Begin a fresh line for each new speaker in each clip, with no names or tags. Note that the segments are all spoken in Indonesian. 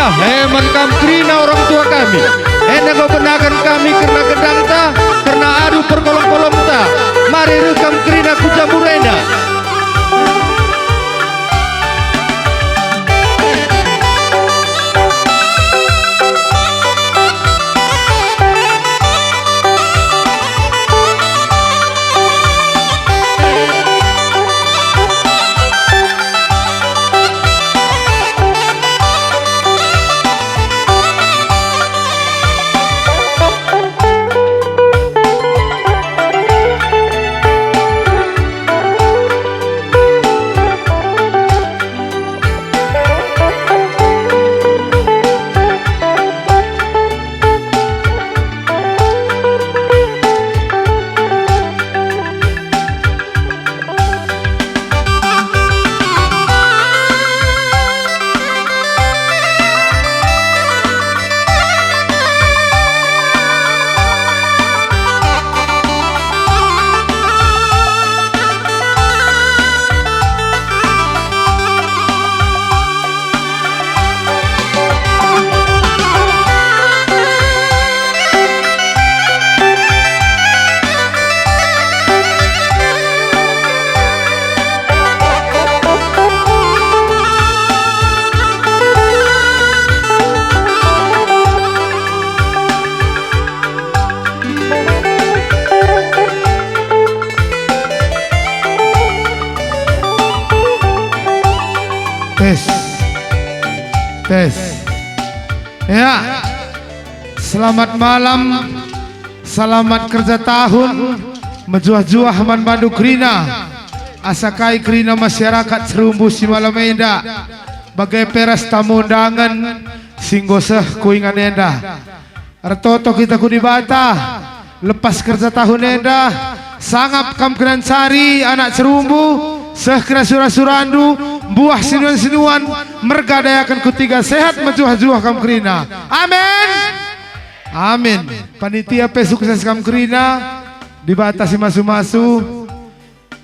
Ya, heman kam krina orang tua kami. Ena kau benakan kami karena gedangta, karena adu perkolom-kolom ta. Mari rekam krina kujamurena. Tes. Ya. Selamat malam. Selamat kerja tahun. Mejuah-juah man bandu krina. Asakai krina masyarakat serumbu si malam enda. Bagai peras tamu undangan singgoseh kuingan enda. Artoto kita kudibata. Lepas kerja tahun enda. Sangap kam kenan sari anak serumbu. Seh kena surah-surandu. Buah sinuan-sinuan mergadayakan kutiga sehat menjuah-juah kam kerina. Amin. Amin. Panitia pe sukses kam kerina dibatasi masu-masu.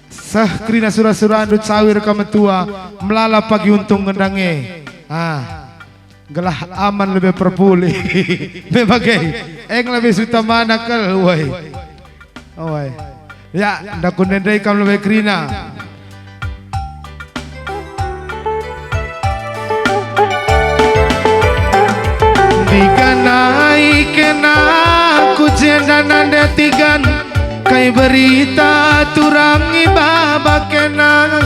Seh kerina surah-surah andut sawir kam tua melala pagi untung ngendange. Gelah aman lebih perpulih. Bebagai eng lebih suta mana kel woi. Oi. Ya, ndak kunendai kam lebih kerina. Diganai kena ku jendanan detigan kai berita turangi baba kena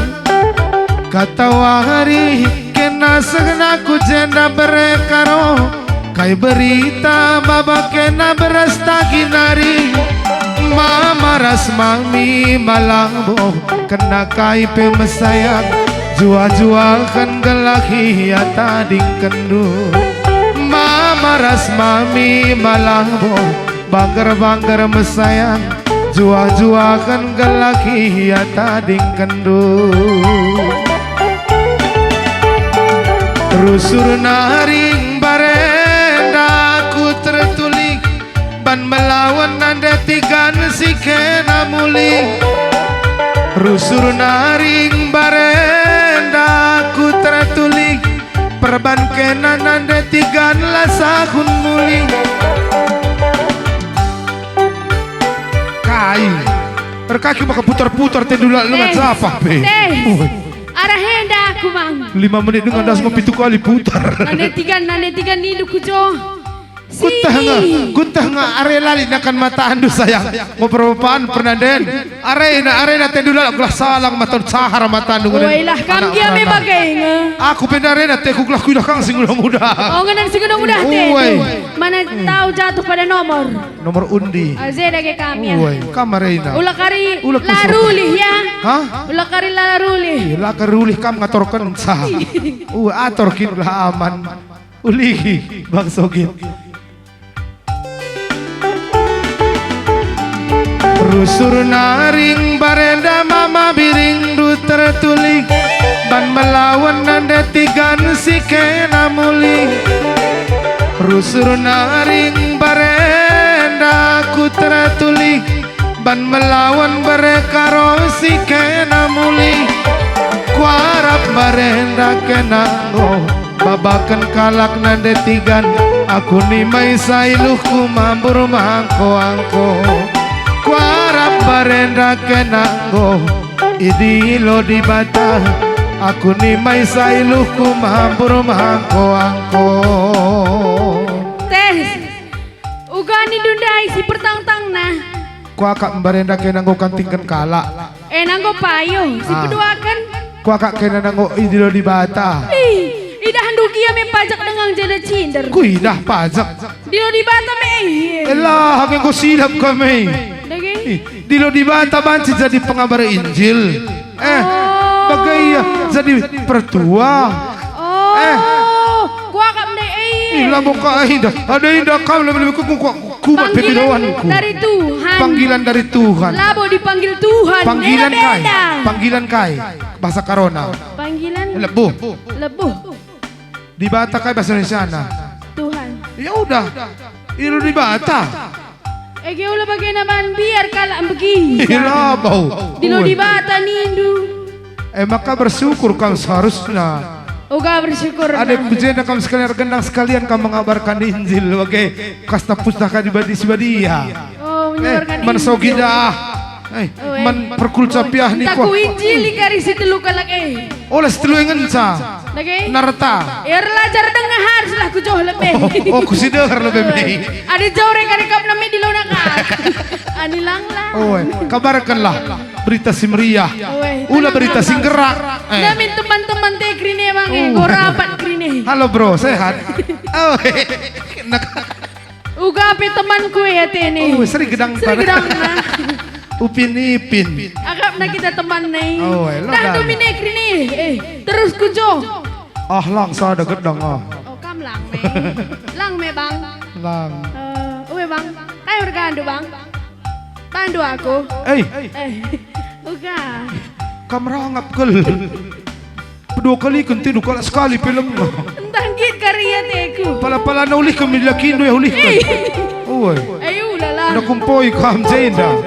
katawari kena segena ku jenda berekaro kai berita baba kena beras taginari mama ras mami malangbo kena kai pe mesayang jua-jua kan gelahi ya tading kendu maras mami malangbo banggar-banggar mesayang jua-jua kan galaki ya tading kendu rusur naring barenda ku tertulik ban melawan nanda tigan si kena muli rusur naring barenda ku tertulik perban kenan anda tigan lasahun muli kai berkaki maka putar-putar tendula lu apa pe arah henda aku bang 5 menit dengan das ngopi tu kali putar anda tigan ni kujo Kuntah nga are lali nakan mata andu sayang mau perempaan pernah den arena tendula gelah salang maton sahara mata andu
lah kam dia me bagai
aku penda arena teh ku gelah kudah kang singulah muda
nganan singulah muda teh mana tahu jatuh pada nomor
undi
azeda ke kami
kam arena
ulah kari larulih ya ulah kari larulih kam ngatorkan sah ator kin ulah aman ulihi bangsogin rusur naring barenda mama biring du tertulik ban melawan nanda tigan si kena muli rusur naring barenda ku tertulik ban melawan berkaro si kena muli kuarap barenda kena
babakan kalak nande tigan aku ni may sailuhku mambur mangko-angko kuarap barenda kenanggo idilo di bata aku ni may sailuhku mambur mangko-angko
tes ugani dundai si pertang-tang nah
kuakak barenda kenanggo kantingkan kalak
nanggo payo si peduakan
kuakak kenanggo idilo di bata
idah handuki ame pajak dengan jada cinder
kui dah pajak
dilo di bata me
elah hangin ko silap kami dilo di bata banci jadi pengabar Injil bagai jadi pertua
gua kam deh
ilah buka indah ada indah kau lebih kubat pemirawanku
dari Tuhan
panggilan dari Tuhan
labo dipanggil Tuhan
panggilan kai bahasa Karona
panggilan
lebuh
di
bata kai bahasa Indonesia
Tuhan
ya udah itu di bata
ulah bagaimana biar kalah begini
ilah bau
dilo di bata nindu
maka bersyukur kamu seharusnya
Oga bersyukur
ada bejena kamu sekalian gendang sekalian kamu mengabarkan Injil bagai kasta pustaka di badia
menyebarkan
mensogidah men perkulcapiah ni
ku Injil kari situ luka lagi
oleh setelah ngenca narta
lajar dengar haruslah ku jauh lebih
ku sidehar lebih
ada jauh kari kap nami di lonaka ani langlang
kabarkanlah berita si meriah ulah berita si gerak
namin teman-teman teh krine bang gorapat krine
halo bro sehat
uga pe temanku ya tene
sering gedang Upin Ipin
agak na kita teman nih dah tu mine krine terus kujo
lang sada gedang
kam lang me bang
lang
bang kayo orgando bang bantu aku uga
kamerangap kel kedua kali kentinu kala sekali film
tanggit karya teku
pala na uli kami lakindo ya uli
ayo lala
nakumpoy kam jenda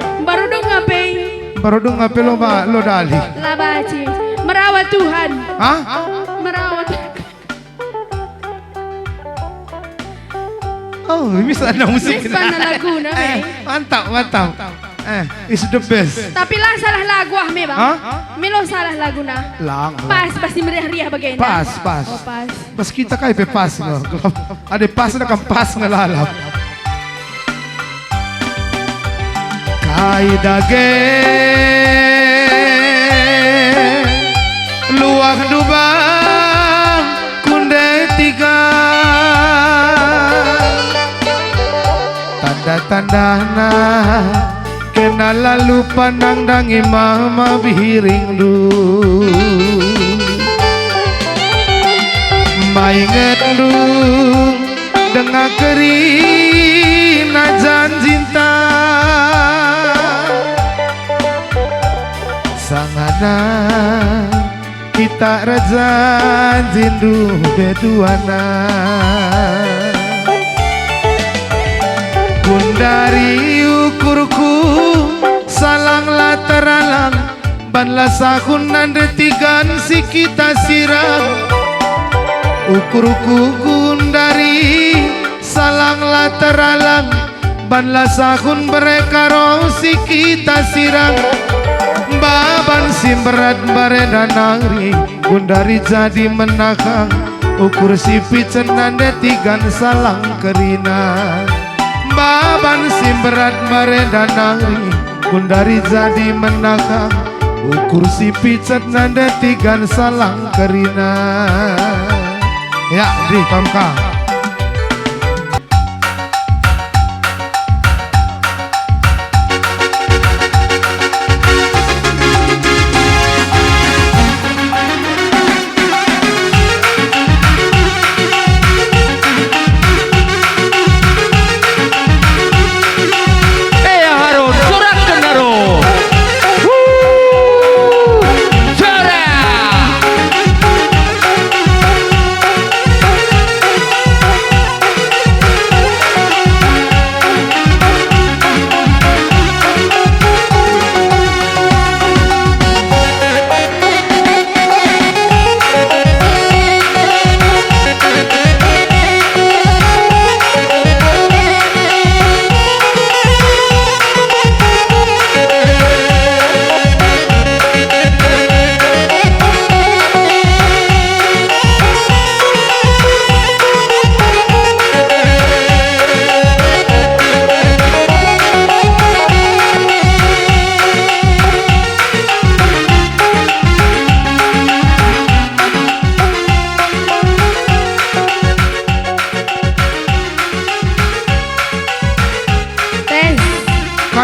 baru dong ngape lo dali
labaci merawat Tuhan merawat
bisa ada musik
mana lagu na
mantap it's the best
tapi lang salah lagu me bang milo salah lagu na
lang
pas pasti meriah bagaimana
pas pas kita kay pas no ada pas na kan pas ngalalap kay dage luang dubang kunde tiga tanda-tandana kena lalu pandang dangi mama biring du mainget du dengan kerina janjinta sangana kita raja jindu beduana kundari ukurku salang lateralang banla sahun nandetigan si kita sirang ukurku kundari salang lateralang banla sahun mereka si kita sirang baban simberat bareda nangri kundari jadi menakang ukur si picen nandetigan salang kerina baban simberat bareda nangri kundari jadi menakang ukur si picet nandetigan salang kerina ya di kamka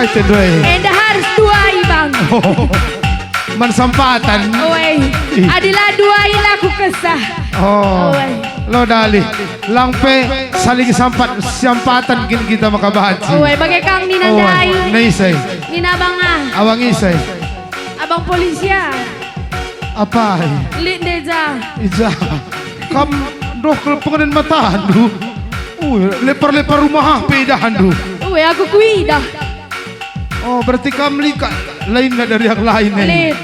Kai tendoi.
Enda harus duai bang.
Man sampatan.
Oi. Adilah duai laku kesah.
Oh. Lo dali. Langpe saling sampatan kin kita makabahaji.
Oi, bagai kang ninandai.
Naisay.
Nina banga.
Awang isay.
Abang polisi ya.
Apa?
Lit deja.
Ija. Kam dokter pengen mata handu. Lepar-lepar rumah pedahan du.
Oi, aku kuida.
Oh, berarti kamu lihat lain nggak dari yang lain nih?
Lit.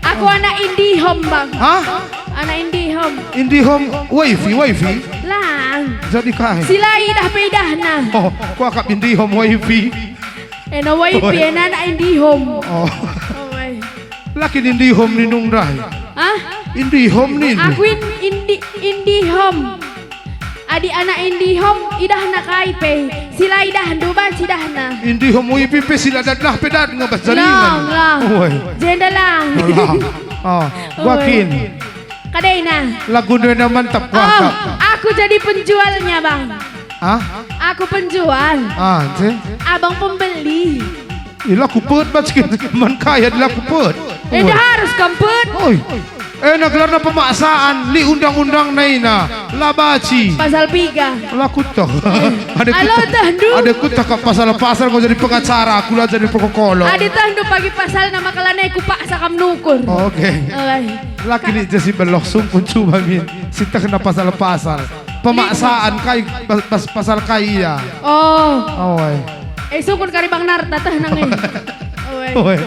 Aku anak indie home bang.
Hah?
Anak indie home.
Indie home wifi.
Lang.
Jadi kah?
Silai dah pedah na.
Oh, ku akap indie home wifi.
Ena wifi ena anak indie home.
Oh,
Oi.
laki indie home ni nung dah.
Hah?
Indie home ni.
Aku indie home. Adi anak indie home idah nak kaipe. Sila idah duban sidah na.
Indie home wifi pe sila dadah pedat ngabas jaringan.
Lang.
Oi.
Jenda lang.
Oh, gua kin.
Kadai na.
Lagu dia mantap gua
Oh,
akap.
aku jadi penjualnya bang.
Hah?
Aku penjual.
Je.
Abang pembeli.
Laku pet macam man kaya laku pet.
Dah harus kampet.
Oi. Nak na pemaksaan li undang-undang naina labaci.
Pasal 3.
Laku toh.
Alo tahdu.
Ada kutak kat pasal kau jadi pengacara, aku lah jadi pokokolo.
Adi tahdu pagi pasal nama kalanai ku paksa kam nukur.
Oke.
Alai.
Laki ni jadi belok sungkun cuma min. Sita kena pasal. Pemaksaan kai pasal kai ya.
Oh.
Oi.
Sukun kari bang Narta tah nangin. Oi.
Oi.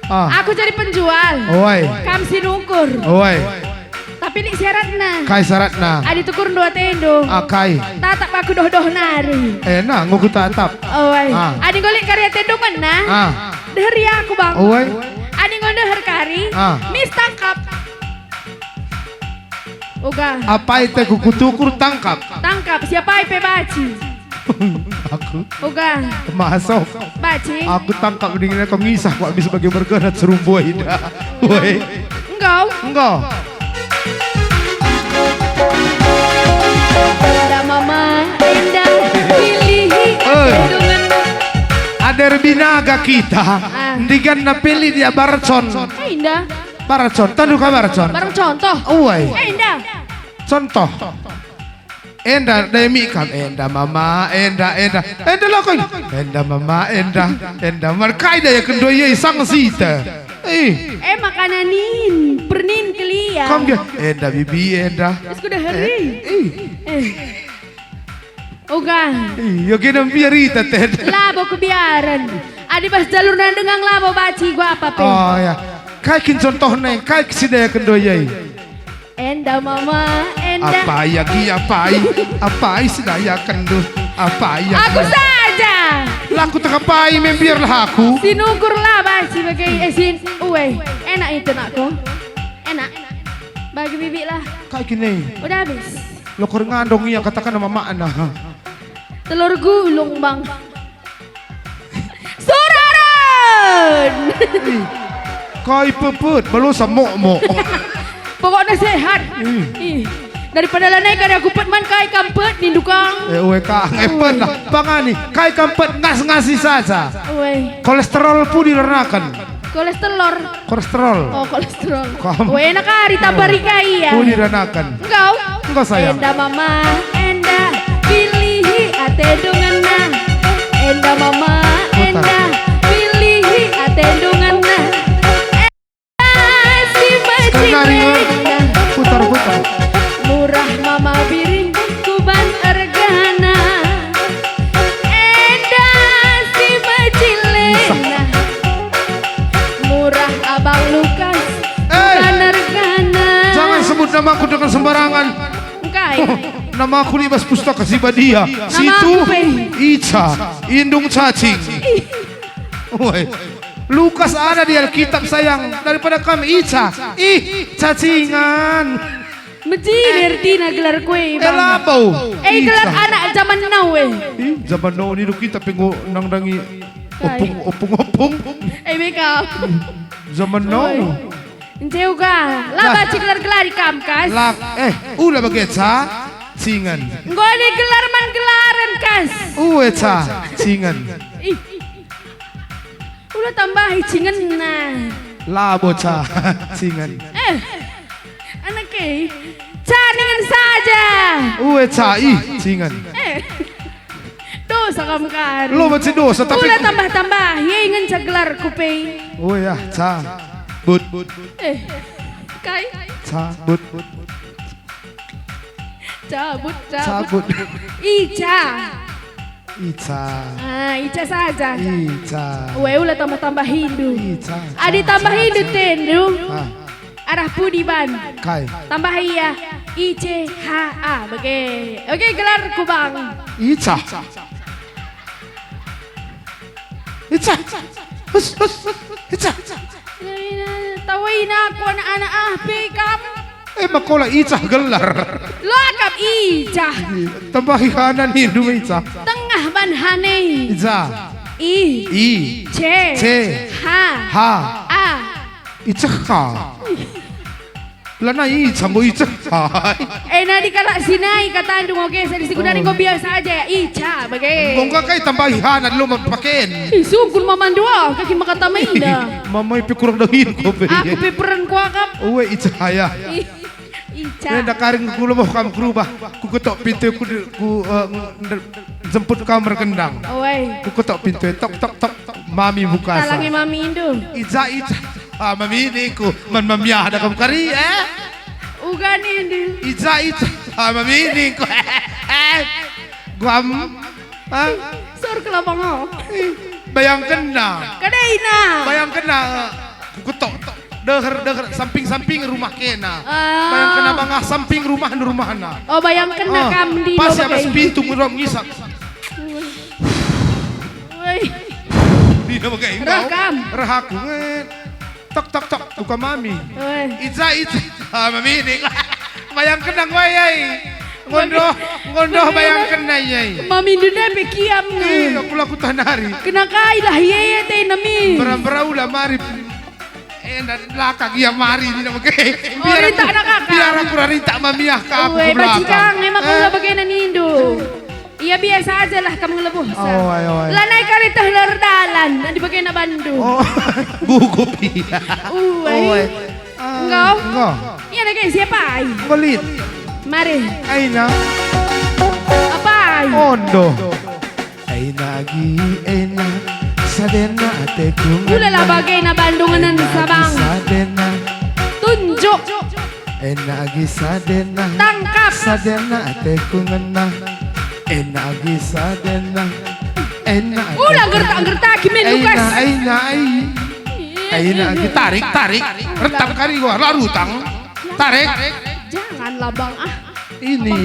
Aku jadi penjual.
Oi.
Kam si nukur.
Oi.
Tapi ni syaratna.
Kai syaratna.
Adi tukur 2 tendo.
Kai.
Tatap aku doh nari.
Nah, nguku tatap.
Oi. Adi golik karya tendo mana? Deheri aku bang.
Oi.
Adi ngondeher kari. Mis tangkap. Oga.
Apa itu kukutukur tangkap?
Tangkap. Siapa ipe baci?
Aku.
Oga.
Masuk.
Baci.
Aku tangkap dengan kau ngisah kok habis sebagai bergerak serumboy dah. Woi. Engkau.
Indah mama, indah pilih dengan
ada binaga kita. Ndigan na pilih dia barcon.
Indah.
Barcon, tadu ka barcon.
Barang contoh.
Woi.
Indah.
Contoh. Enda demi kam enda mama enda lah kau enda mama enda markai dah ya kedua ye sang sita
Makananin pernin kelia
kam dia enda bibi enda
terus kuda hari Oga
yo kena biarita teh
labo kebiaran adi pas jalur nandengang labo baci gua apa pe
oh ya kai kin contoh neng kai sida ya kedua ye
enda mama enda
apa ya gi apa sedaya kendu apa ya
aku saja
laku tekapai membiarlah aku
sinukur lah basi sebagai sin uwe enak itu nakku enak bagi bibi lah
kayak gini
udah habis
lo kurang ngandong yang katakan nama makna
telur gulung bang Suraran
kai peput belum semok
pokoknya sehat daripada lanai kada aku man kai kampet ni dukang
uwe kang epet lah pangani kai kampet ngasih saja
uwe
kolesterol pun direnakan
kolesterol
oh
kolesterol uwe enak kari tabari kai ya
pun direnakan engkau sayang
enda mama enda pilih ate dungana enda mama enda pilih ate dungana
putar
murah mama piring kuban ergana enda si macilena murah abang Lukas kuban ergana
jangan sebut nama aku dengan sembarangan nama aku libas pustaka si Badia situ Ica Indung Cacing woi Lukas ada di Alkitab sayang daripada kami Ica cacingan
Mejilir tina gelar kue bang
elabau
gelar anak zaman now
zaman now ni kita pengu nang-nangi opung
beka
zaman now
Enceu ka laba gelar di kamkas
ulah bagai cingan
ngoni gelar man gelaran kas
ca cingan
Ula tambah cingan nah.
La bocah cingan.
Anak caningan saja.
Cai cingan.
Dosa kamu kan.
Lo masih dosa tapi.
Ula tambah-tambah. Ya ingin cagelar kupei.
Ya, ca. But.
Kai.
Cabut.
Cabut. Ica. Ica saja. Ula tambah Hindu. Adi tambah Hindu tendu. Arah Pudiban.
Kai.
Tambah iya. ICHA. Oke, gelar ku bang.
Ica.
Tawin aku anak-anak pikam.
Makola Ica gelar.
Lokap Ica.
Tambah kanan Hindu Ica.
Tengah banhane.
Ica.
I. C. H. A.
Ica. Lana Ica mo Ica.
Nadi kala sinai kata andung oke sa disigudarin ko biasa aja ya Ica bagay.
Kung kay tambah kanan lo magpakin.
Isugul mamandua kaki makatamainda.
Mamay pikurang dahin ko pe.
Aku piperan ko akap.
Ica ya.
Ica.
Nakaring kulo mo kam kruba. Ku ketok pintu ku jemput kamar kendang. Ku ketok pintu tok mami buka.
Talangi mami Indo.
Ica. Mami ini ku mamiyah ada kam kari
Ugani Indo.
Ica. Mami ini ku guam.
Sor kelabang ho.
Bayangkan na.
Kadaina.
Bayangkan na. Ku ketok deher samping rumah kena. Bayangkan na mga samping rumah na.
Bayangkan na kam di
pas ya mas pintu ngurang ngisap. Di na magay.
Rakam.
Rahaku tok buka mami. Ica. Mami ini. Bayangkan na ngoyay. Ngondo bayangkan na yay.
Mami duna pekiam ni.
Aku laku tanari.
Kenakai lah yeye teh nami.
Berau mari. Lakak iya mari di nama ke.
Rinta nakaka.
Biar aku rinta mamiah ke aku ke belakang.
Bajikang memang kau bagian Indo. Iya biasa aja lah kamu lebuh. Lanai karita lerdalan di bagian Bandung.
Gugup iya.
Enggak. Iya nak siapa?
Belit.
Mari.
Aina.
Apa?
Ondo. Aina sadena ate kung.
Ulala bagay na Bandungan Sabang.
Sadena.
Tunjuk.
Enagi sadena.
Tangkap.
Sadena ate kung enagi sadena.
Ulang gertak kimin Lukas.
Aina tarik. Retam kari gua larutang. Tarik.
Janganlah bang
Ini.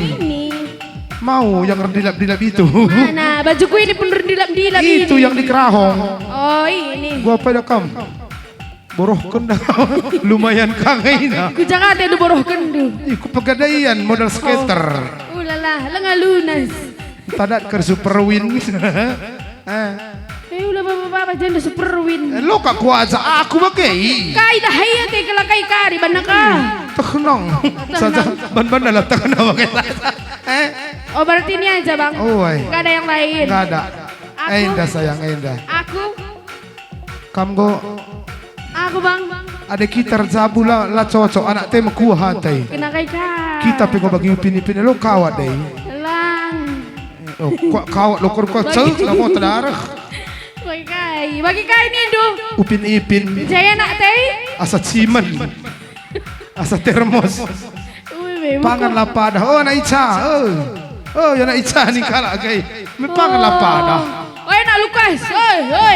Mau yang rendilap-dilap itu.
Mana bajuku ini pun rendilap-dilap ini.
Itu yang di Kerahong.
Oh ini.
Gua pada kam. Boroh kendang. Lumayan kangaina.
Ku Jakarta itu boroh kendu.
Iku pegadaian modal skater.
Ulala, lengan lunas.
Tadat ke Superwin.
Ulah bapak janda Superwin.
Lo kak kuaja aku bagai.
Kai dah hayat kalau kai kari banaka.
Teknong. Saja ban-ban dalam teknong bagai.
Oh berarti ini aja bang. Gak ada yang lain.
Gak ada. Indah sayang indah.
Aku.
Kamu
Aku bang.
Ada kita zabu la cocok anak teh kuah hantai.
Kena kai kari.
Kita pengen bagi upin lo kawat deh.
Lang.
Oh kawat lo kocok lo mau terdarah.
Bagi kai ini do.
Upin ipin.
Jaya nak teh.
Asa cimen. Asa termos. Pangan lapada. Nak Ica. Ya nak Ica ni kalah gay. Pangan lapada.
Nak Lukas.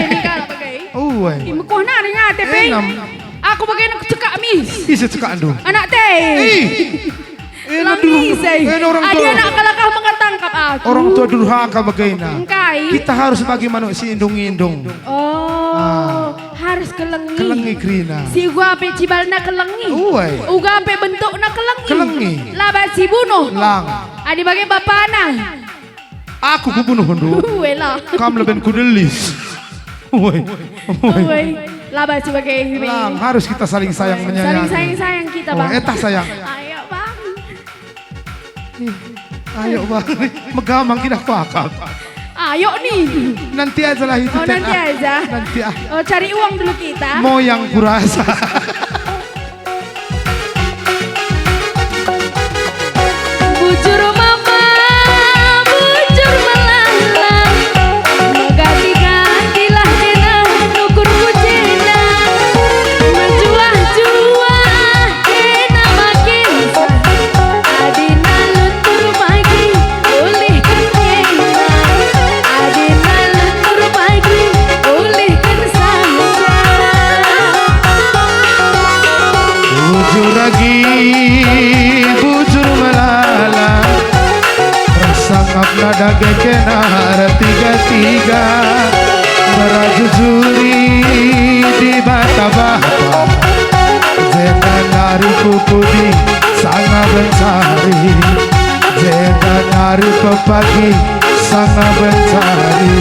Ni kalah bagai. Mukuh na ni ngate pe. Aku bagai nak cekak mis.
Bisa cekak andu.
Anak teh. Lamis Ada anak kalakah mengatangkap aku.
Orang tua durhaka bagaina.
Engkai.
Kita harus bagi manuk si indung-indung.
Harus kelengi.
Kelengi krina.
Si gua ape cibalna kelengi. Uga ape bentukna kelengi.
Kelengi.
Laba si bunuh.
Lang.
Adi bagi bapana.
Aku kubunuh hundu.
Lah.
Kam leben kudelis.
Laba si bagi.
Lang harus kita saling sayang menyayangi.
Saling sayang kita bang.
Etah sayang.
Ayo bang.
Ayo bang. Megamang kita pakap.
Ayo nih.
Nanti aja lah itu.
Oh nanti aja.
Nanti
Oh cari uang dulu kita.
mau yang kurasa.
Bujur mama, bujur melalang, mengganti-gantilah dina nukur bujina, menjuah-juah kena makin adina luntur pagi, ulihkan kena, adina luntur pagi, ulihkan saja.
Bujur lagi, bujur melala, rasangap nada gekenar tiga-tiga, berajujuri di bata-bata, jangan nari pupudi sanga bencari, jangan nari pepagi sanga bencari.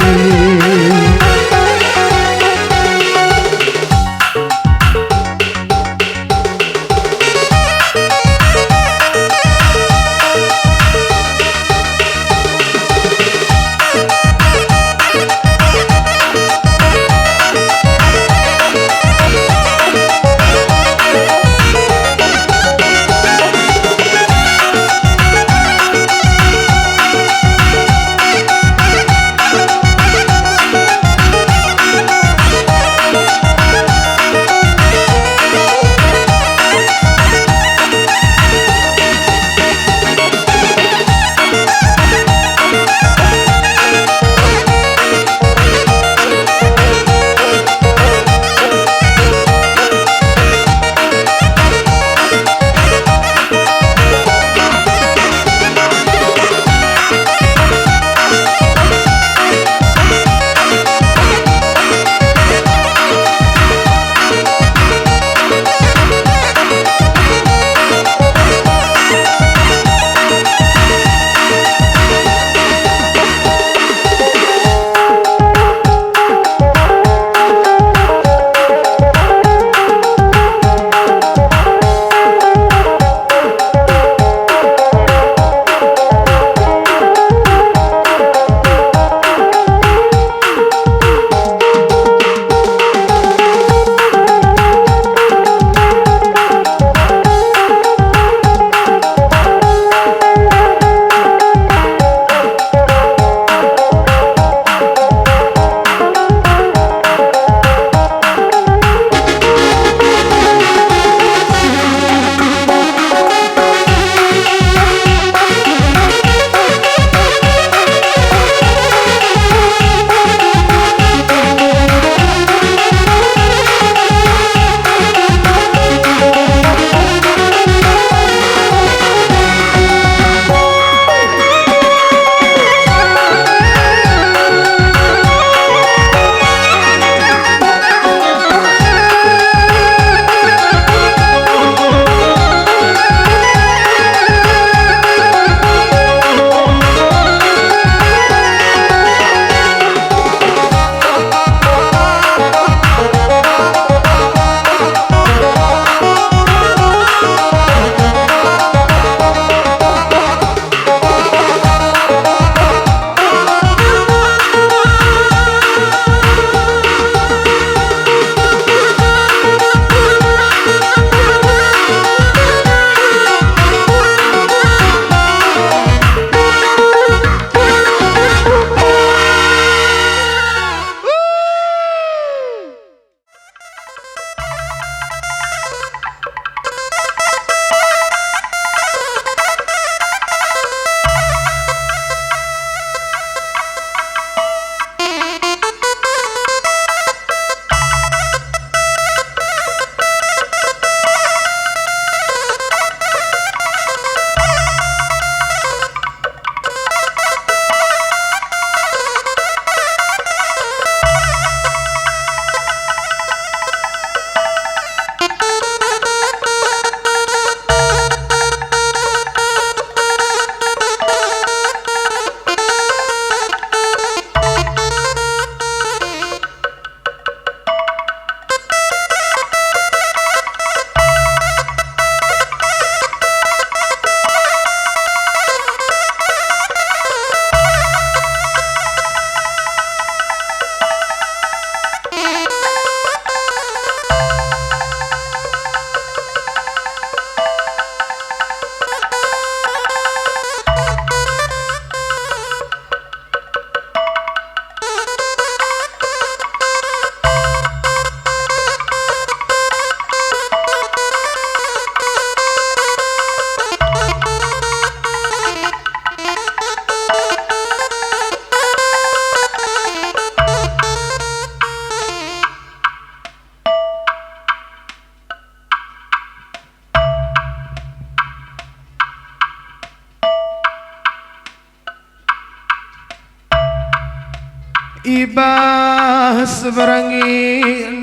ibas berangi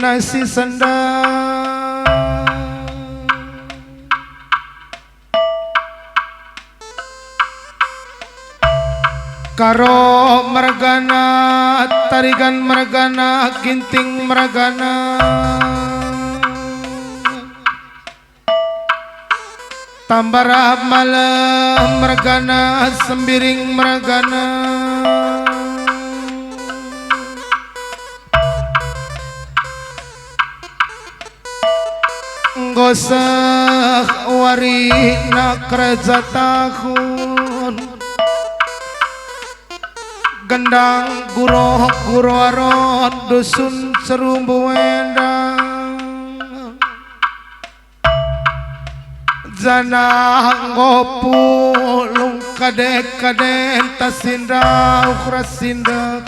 nasi sandang karo mergana tarigan mergana ginting mergana tambara malam mergana sembiring mergana gosah wari nak kerja tahun gendang guro guro arot dusun serumbu wendang jana ngopulung kadek kadek tasinda ukrasinda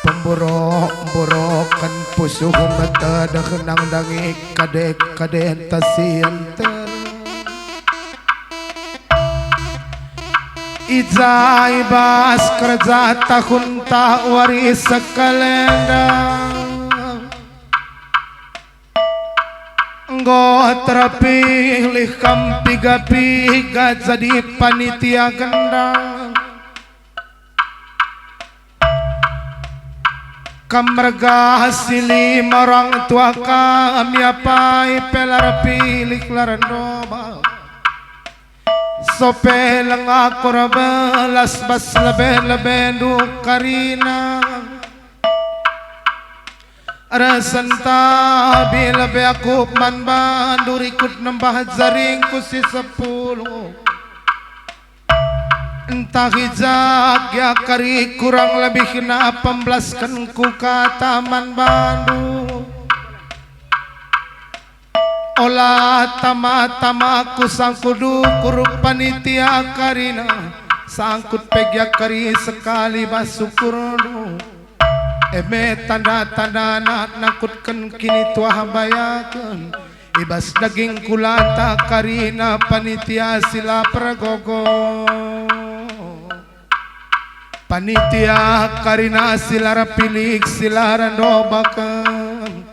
pemborok-borokan pusuh mata dakenang dangi kadek kadek tasianter ijai bas kerja tahun tak waris sekalendang nggo terpilih kam piga-piga jadi panitia gendang kamerga hasili marang tua kami apai pelar pilih laran doba sope lengak korabelas bas leben du karina rasanta bila be aku man bandur ikut nambah jaring kusi 10 entah hijak ya kari kurang lebih na pemblaskan ku kataman Bandung olah tama-tama ku sangkudu kurup panitia karina sangkut pegya kari sekali basukur eme tanda-tanda nak nakutkan kini tuah bayakan ibas daging kulata karina panitia sila pragogo panitia karina silara pilik silara dobakan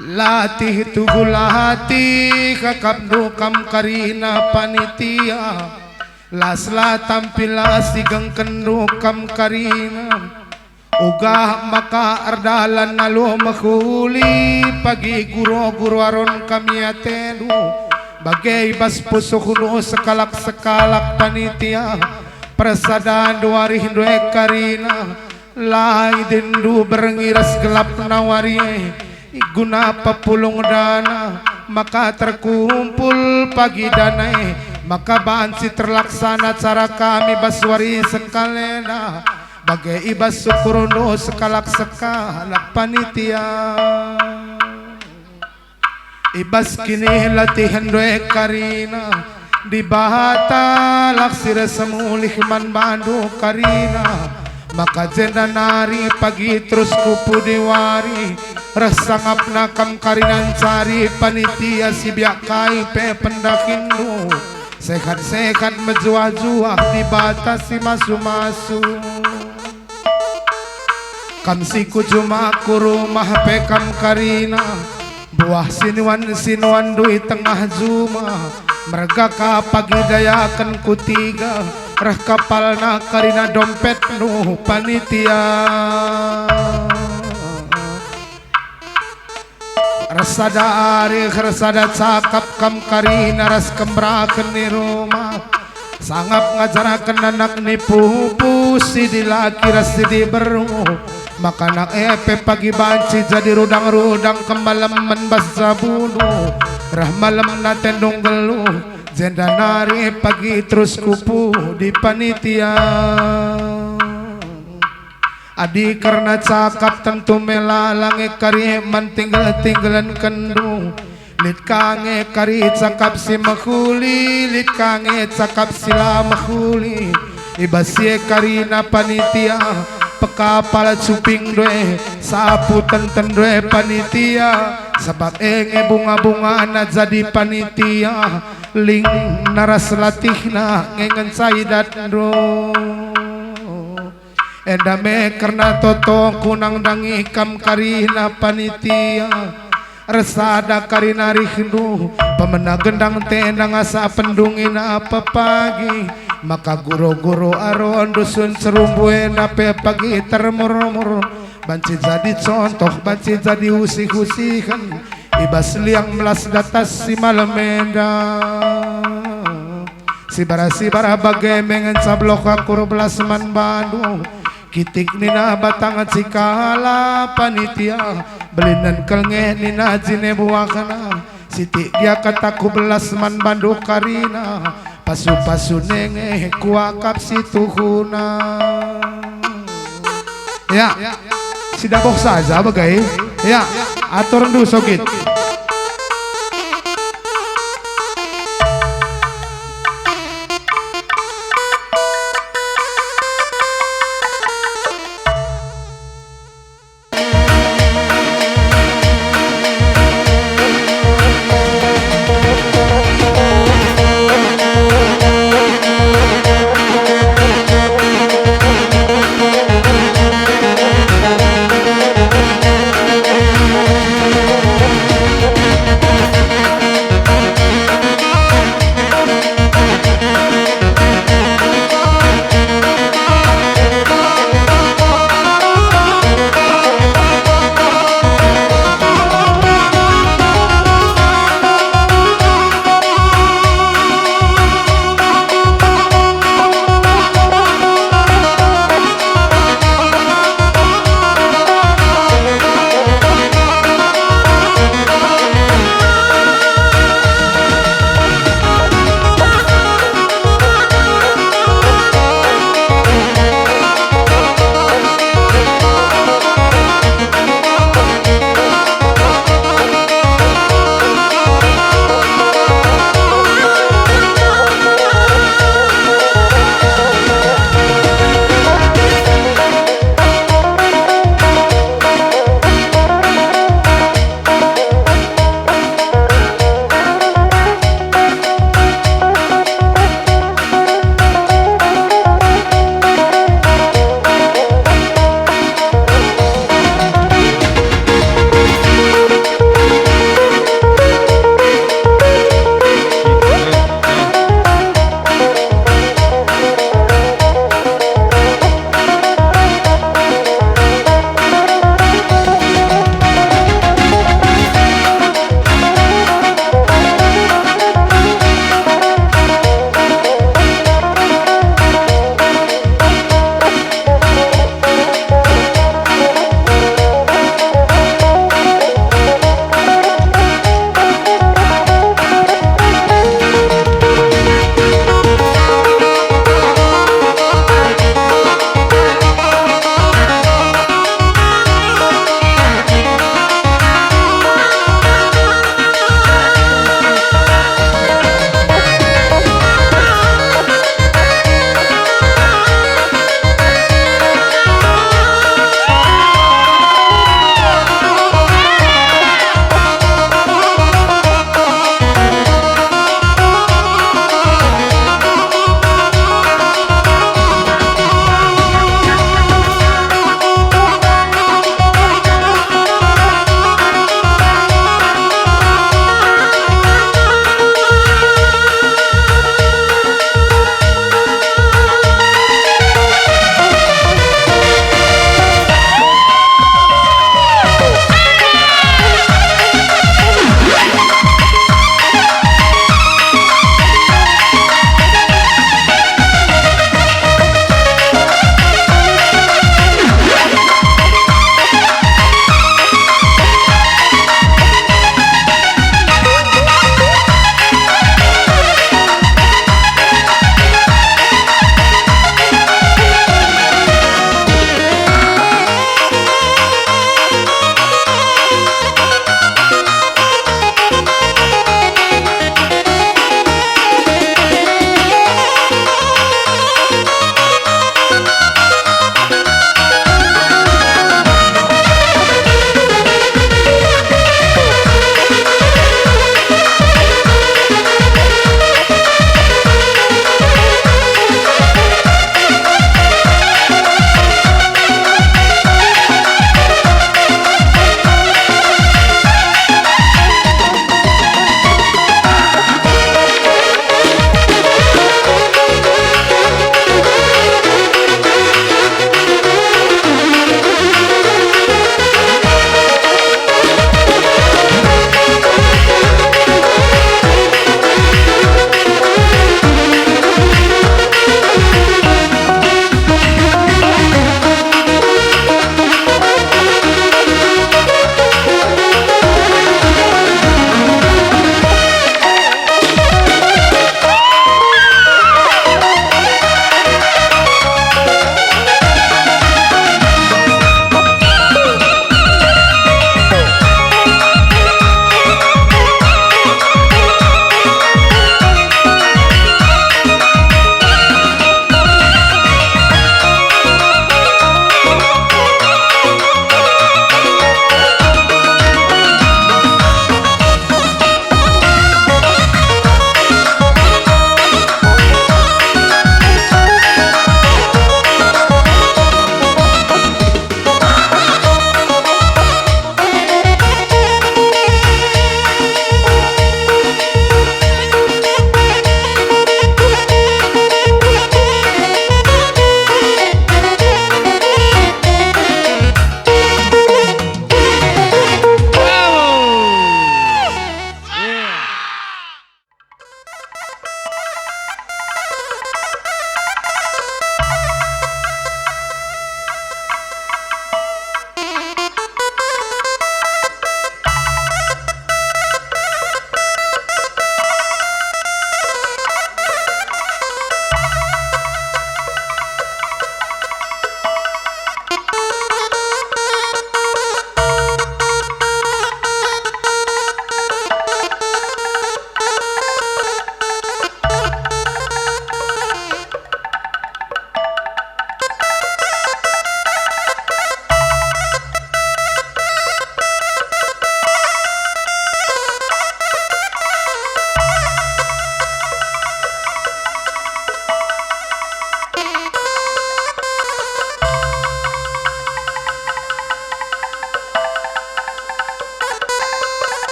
latih tugulati kakabdu kam karina panitia lasla tampila sigang kendu kam karina ugah maka ardalan nalu makuli pagi guru-guru aron kami atenu bagai bas pusukuno sekalak-sekalak panitia persadaan duari hindu karina lai dindu berengiras gelap nawari guna papulung dana maka terkumpul pagi dana maka bansi terlaksana cara kami baswari sekalena bagai ibas syukurono sekalak-sekalak panitia ibas kini latihan doe karina di bahata laksir semulih man bandu karina maka jenda nari pagi terus kupu diwari resangap nakam karinan cari panitia si biakai pe pendakindu sehat-sehat menjuah-juah di batasi masu-masu kam siku cuma ku rumah pe kam karina buah sinuan dui tengah juma merga ka pagi dayakan kutiga rah kapal na karina dompet nu panitia rasada ari rasada cakap kam karina ras kembraken di rumah sangap ngajaraken anak ni pupu si di laki ras di beru maka nak epe pagi banci jadi rudang-rudang kemalaman bas sabunu rah malam na tendong gelu jenda nari pagi terus kupu di panitia adi karena cakap tentu melalange kari mantinggal-tinggalan kendung lit kange kari cakap si makuli lit kange cakap sila makuli ibasye karina panitia pekapal cuping doe sapu tenten doe panitia sebab enge bunga-bunga na jadi panitia ling naras latihna ngengen saidat do Endame karena toto kunang dangi kam karina panitia resada karina rihnu pemena gendang tendang asa pendungin apa pagi maka guru-guru aron dusun serumbue nape pagi termur-mur banci jadi contoh banci jadi usih-usihan ibas liang melas datas si malam si bara bagai mengen sablok akur belas man Bandung kitik nina batangan si kala panitia belinan kelnge nina jine buakana siti dia kataku belas man Bandung karina pasu-pasu nenge kuakap si tuhuna ya sidabok saja bagai ya atur ndu sogit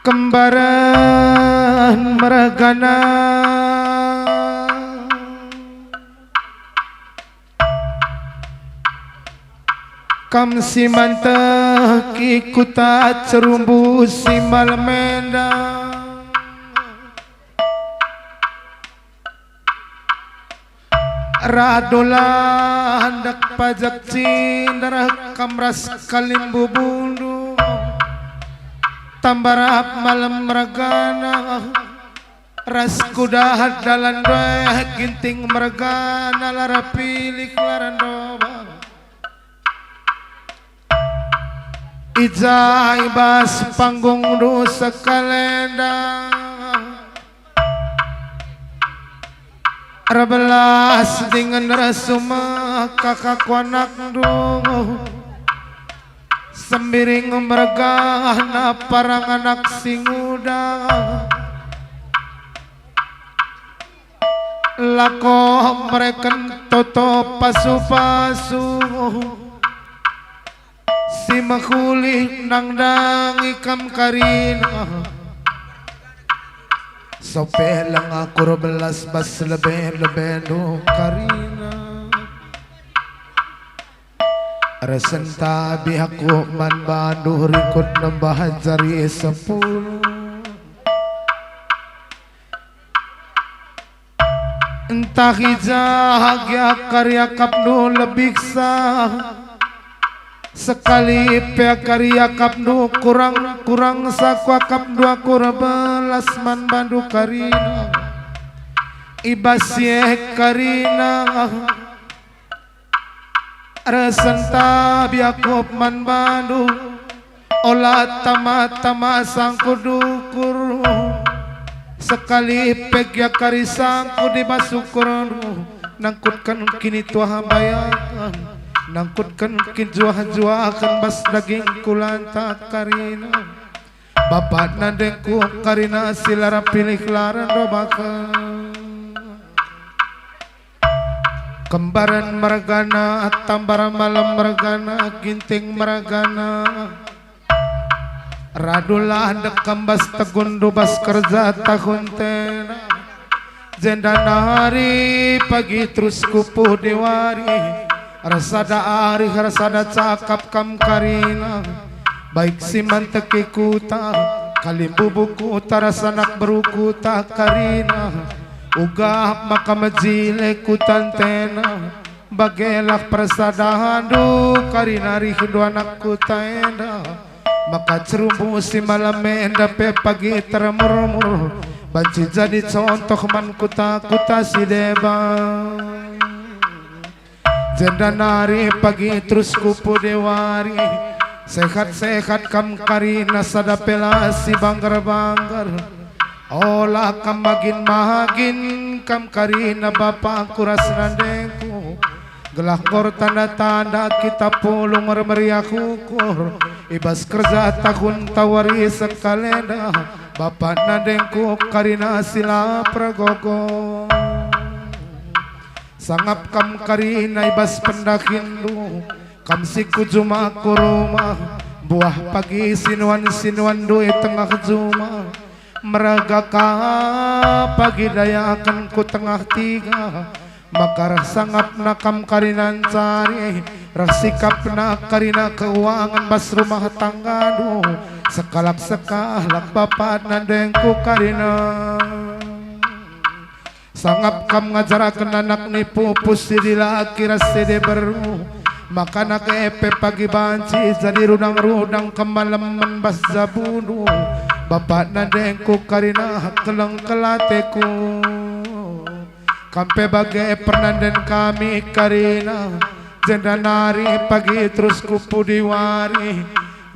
kembaran meragana kam si mantah kikuta cerumbu si malamenda radola hendak pajak cindera kamras kalimbu bundu tambarap malam meragana ras kuda dalan doeh ginting meragana lara pilih larandoba ija ibas panggung dosa kalenda rabelas dengan rasuma kakak wanak dungu sembiring mergana parang anak singuda lako mereka toto pasu-pasu si makuli nang dang ikam karina sope lang ako robelas bas lebe-lebe do karina resenta bihaku man bandu rikut nambah jari 10 entah hijah karya kapnu lebih sah sekali pihak karya kapnu kurang sakwa kapnu aku rebelas man bandu karina ibasye karina resenta biakop man bandu olah tama-tama sangku dukur sekali pegya karisangku dibasukur nangkutkan kini tuah bayakan nangkutkan kin juah-juakan bas daging kulanta karina bapak nadengku karina silara pilih laran robakan kembaran meragana tambara malam meragana ginting meragana radulah dekambas tegundu bas kerja tahun tena jendana hari pagi terus kupuh diwari rasada ari rasada cakap kam karina baik si manteki kuta kalimbu buku tarasanak berukuta karina ugah maka majile kutantena bagelak persadahan du karinari kedua anak kutenda maka cerumbu si malam menda pe pagi termurmur banci jadi contoh man kuta si debang jenda nari pagi terus kupu dewari sehat-sehat kam karina sadapela si banggar-banggar olah kam magin kam karina bapak kuras nandengku gelah kor tanda-tanda kita pulung meriah kukur ibas kerja tahun tawari sekalenda bapak nandengku karina sila pragogo sangap kam karina ibas pendakindu kam siku juma kuruma buah pagi sinuan doi tengah juma meragaka pagi daya akan ku tengah tiga maka sangap nakam karinan cari rasikap nak karina keuangan bas rumah tangga du sekalak bapak nandengku karina sangap kam ngajarakan anak ni pupus sidila kira sede beru maka nak epe pagi banci jadi rudang kemalaman bas zabunu bapak nandengku karina kelang kelateku kampe bagai pernanden kami karina jendanari pagi terus kupu diwari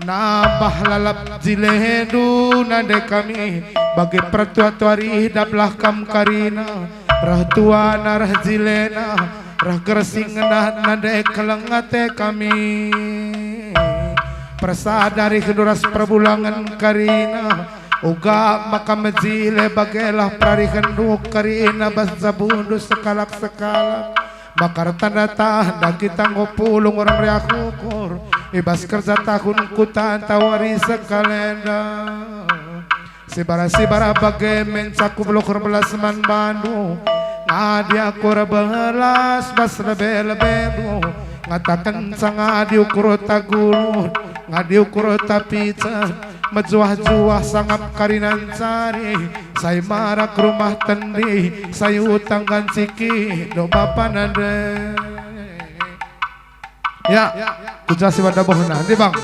nambah lalap jiledu nande kami bagi pertua-tuari hidaplah kam karina rah tuana rah jilena rah gersing nande kelengate kami persadari keduras perbulangan karina uga maka mejile bagelah prarikan du karina bas zabundu sekalak bakar tanda-tanda kita ngopulung orang riakukur ibas kerja tahun kutan tawari sekalenda Sibara bagemen cakup lukur belas man Bandung ngadia kur belas bas lebel-lebelu ngatakan sang ngadi ukur tagulu ngadi ukur tapican majuah-juah sangap karinan cari saya marak rumah tendi saya utang ganciki do bapak nade ya kujasi wadah bohna nanti bang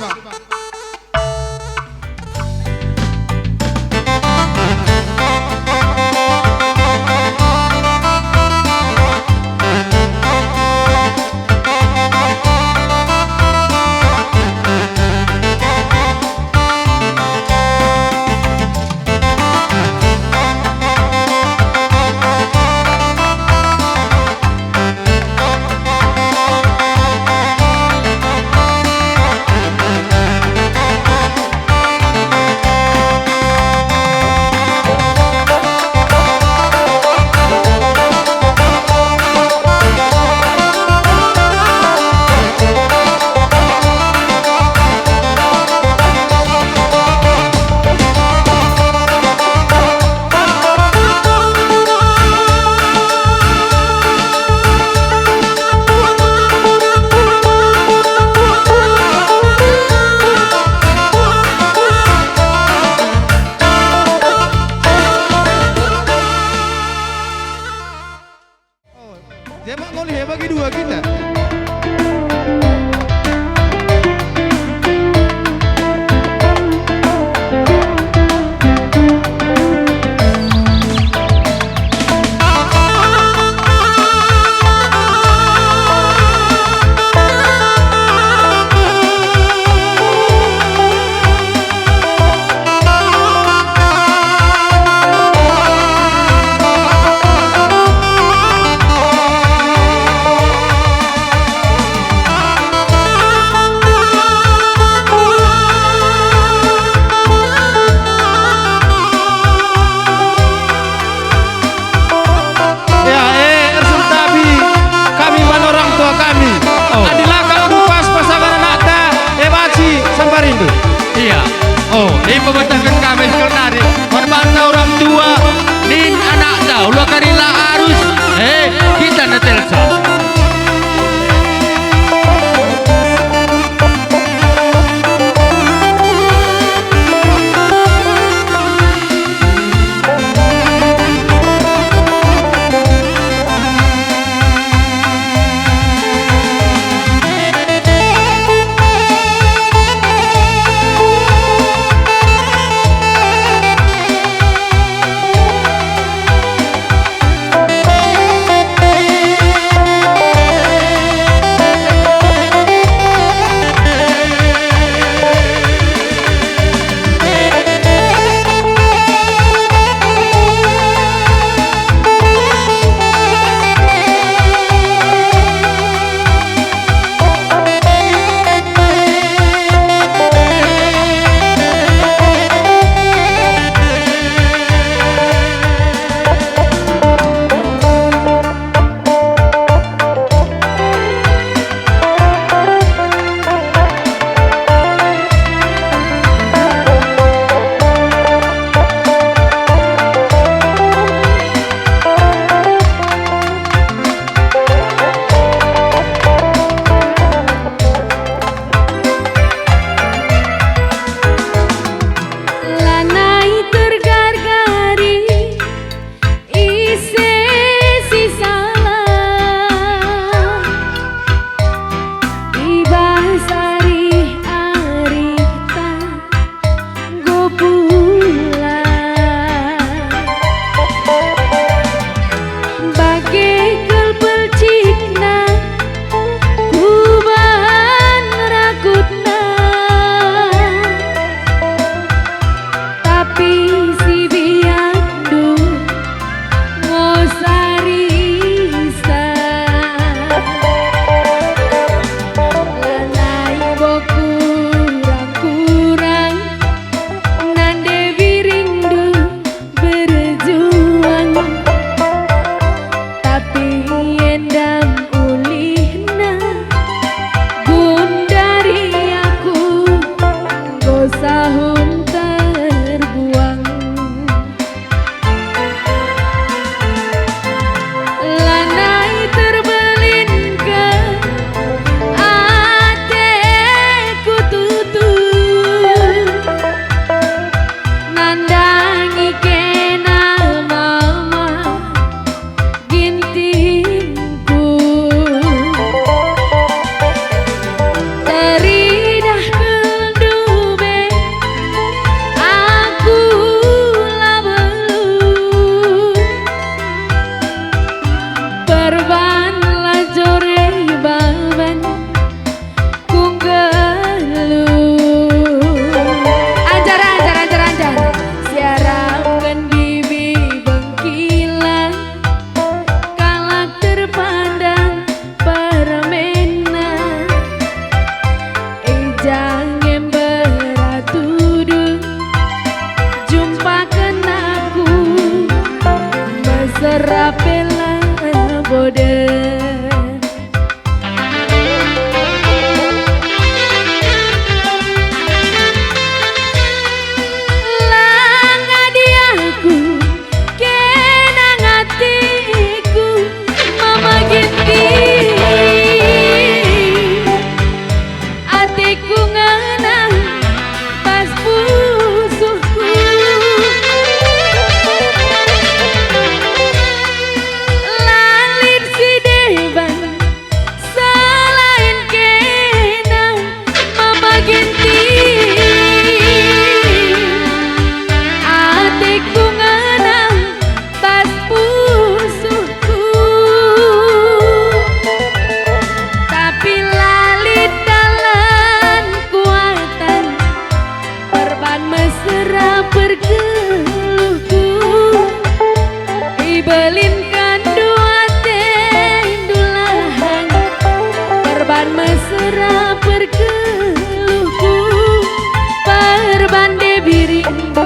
rindu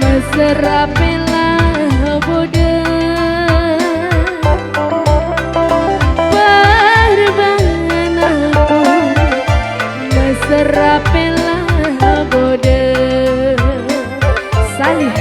mesra pela bodoh perbangan aku mesra pela bodoh salih.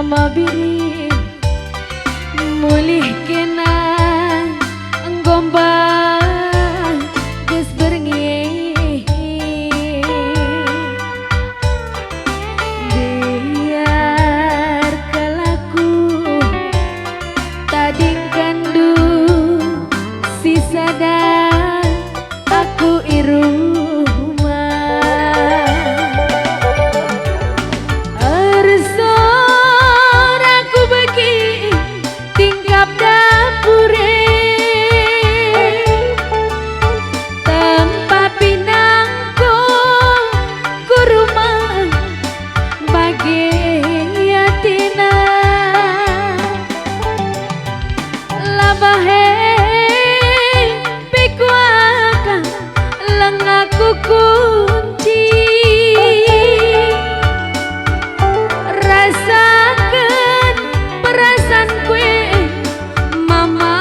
mama biri mulih kena gombal geus berengi biar kalaku tading kandu sisada aku iruma arsor aku bagi tingkap dapure tempat pinangku kuruma bagi yatina labahe pekuaka lengaku kunci rasakan perasaan kue mama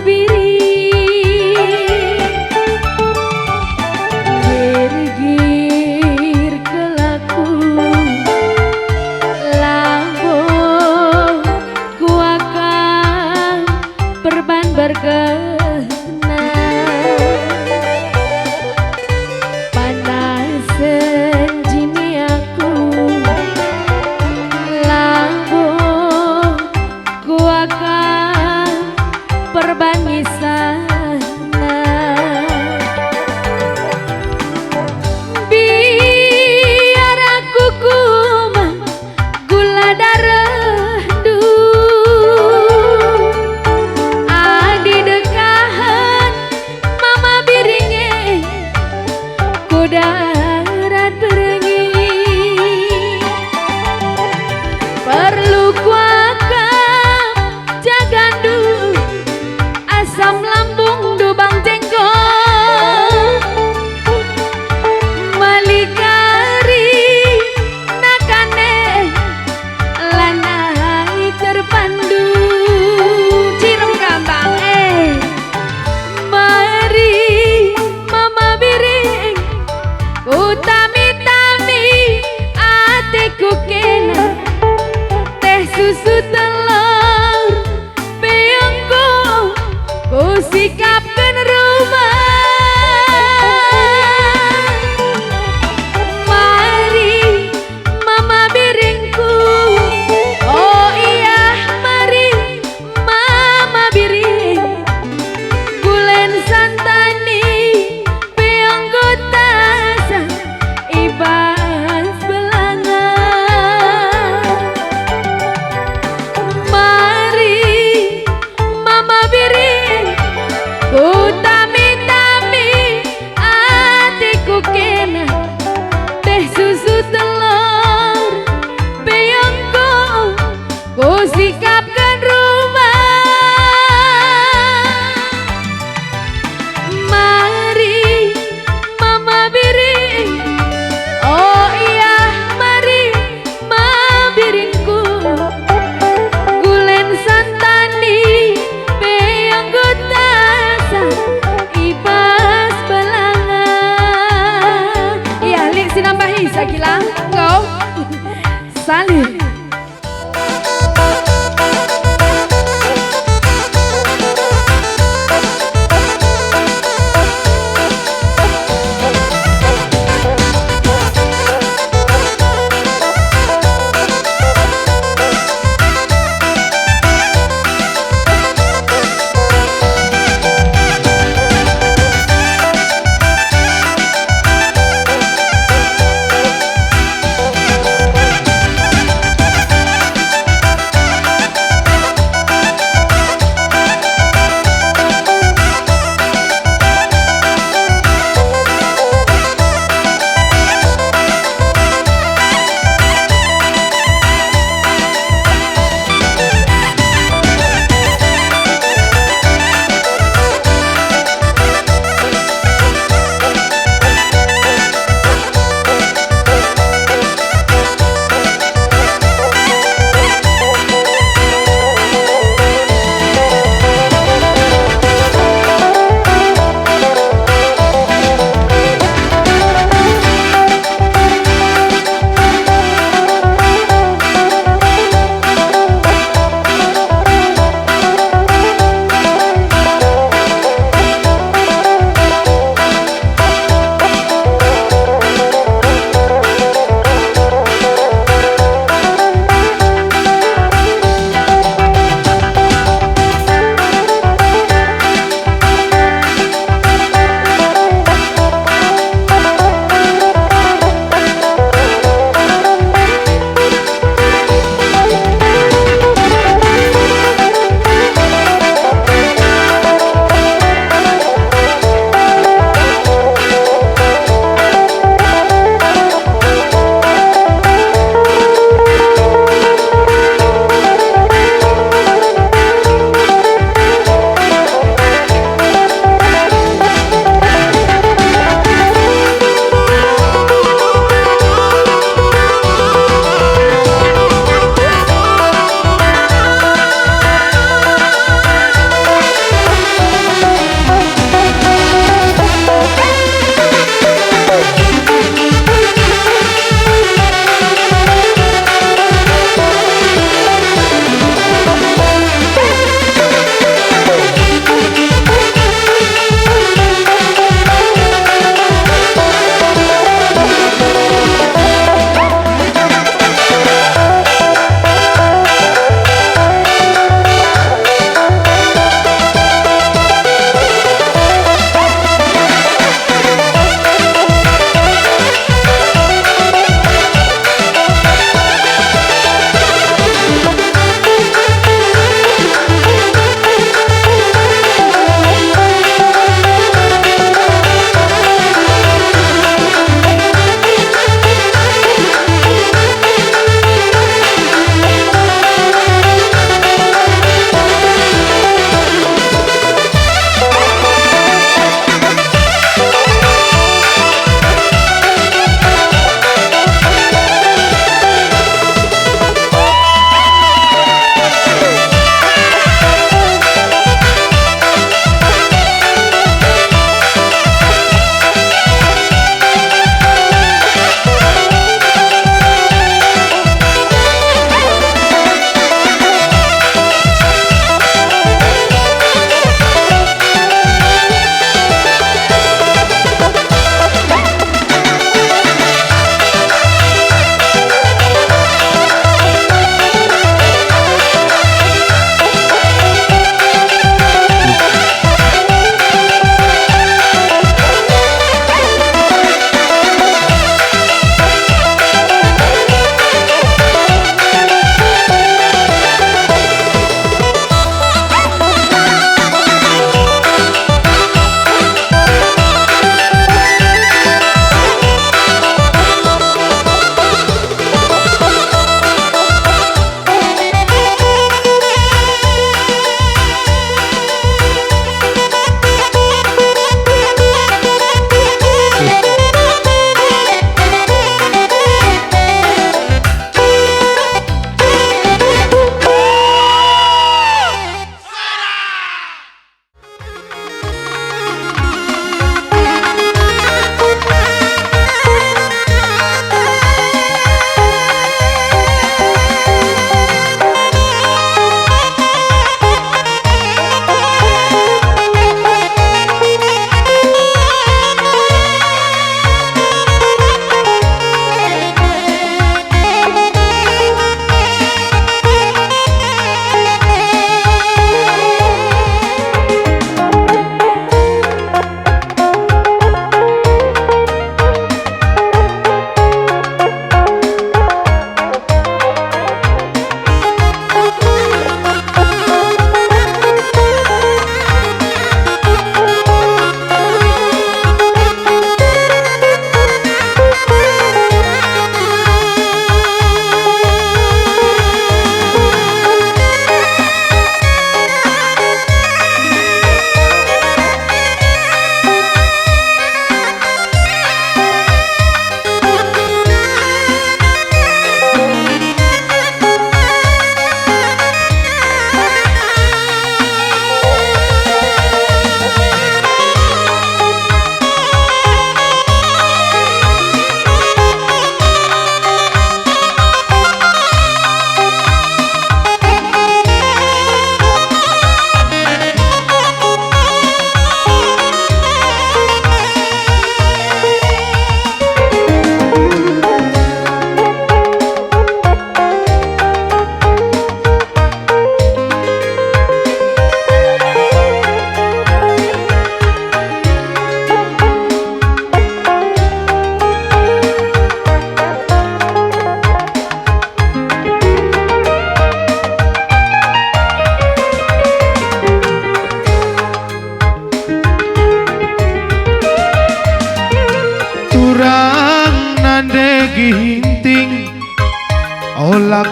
biri gir-gir kelaku lambo kuakan perban berkena panas senjini aku lambo kuakan perban ngisana biar aku kuma gula darah du adi dekahan mama biringe kudarat berengi perlu kuakam jagandu asam lambung dubang jengkol malikari nakane lanai terpandu cirem gambang mari mama biring utami-tami atiku kena teh susu telur peyongku ku sikapkan rumah mari mama biringku oh iya mari mama biring gulen santani peyongku tasa ibas belanga mari mama biring utami-tami atiku kena teh susu telur peyongku ku sikapkan rumah mari mama biring oh iya mari mama biringku gulen santani peyongku tasa ibas belanga iya lik sinambahi sakilang kau salih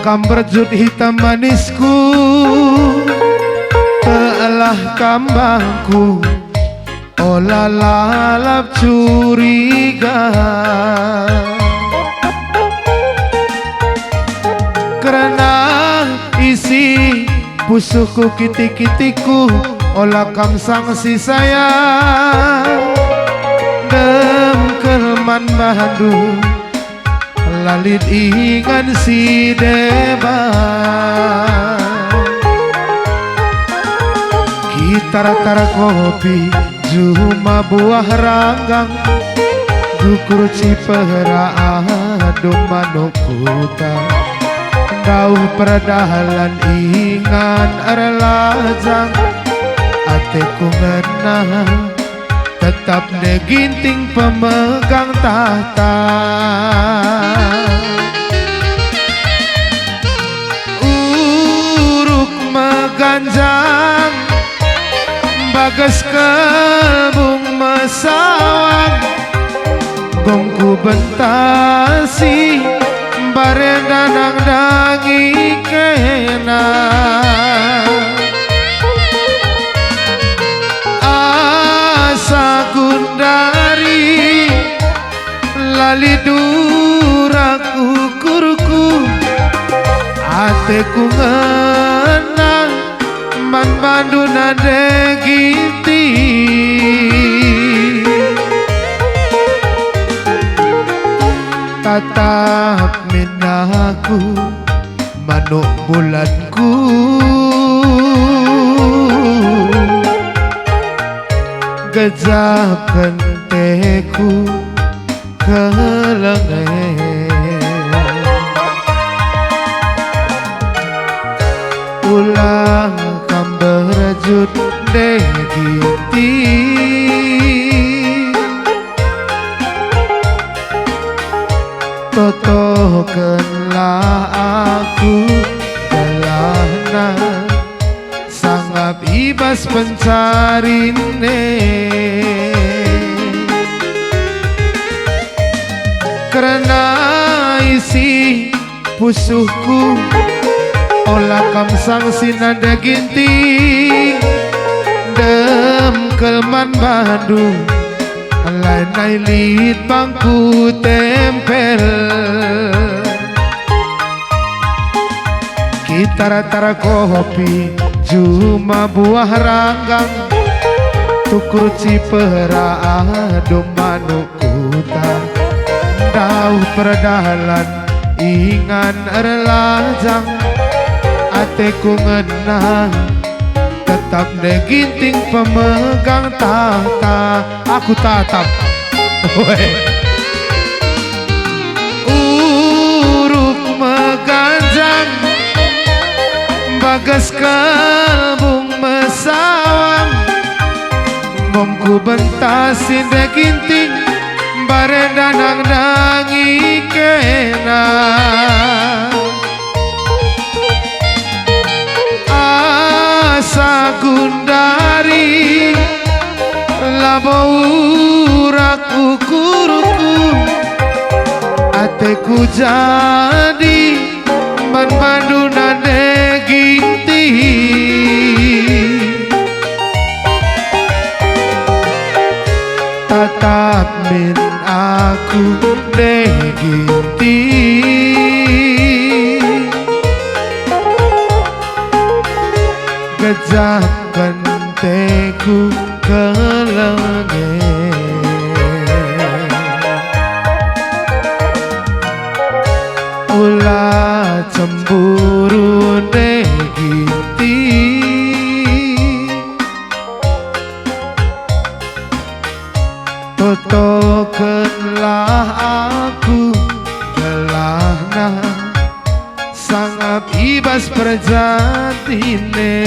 kam berjut hitam manisku, telah kambangku olah lalap curiga. Karena isi pusuku kitik-kitiku olah kam sangsi sayang. Dem kelman Bandung lalit ingan si deban. Gitar-tar kopi cuma buah ranggang, gukur cipera adum manuk kuta. Kau perdahalan ingan erlajang, ateku ngenah tetap neginting pemegang tahta. Uruk meganjang bagas kebung mesawang, gongku bentasi barendanang dangi kena. Asa gundari lali duraku kuruku, ateku ngenang man banduna degiti. Tatap minaku manuk bulanku, gejap kenteku kelengen. Ulang kam berjut degiti, totokenlah aku gelana, sangap ibas pencarine. Karena isi pusuhku olah kam sangsi nada ginting. Dem kelman Bandung lain lit bangku tempel. Gitar-tar kopi cuma buah ranggang, tukur cipera adum manuk kuta. Dau perdahalan ingan erlajang, ateku ngenang tetap neginting pemegang tahta. Aku tatap uruk meganjang bagas kalbung mesawang, momku bentasi neginting barendanang dangi kena. Asa gundari labau kuruku, ateku jadi man banduna neginti. Tatap min aku neginti, gejak kenteku kelengen. Ulah cemburu negiti, totokenlah aku gelana, sangap ibas perjatine.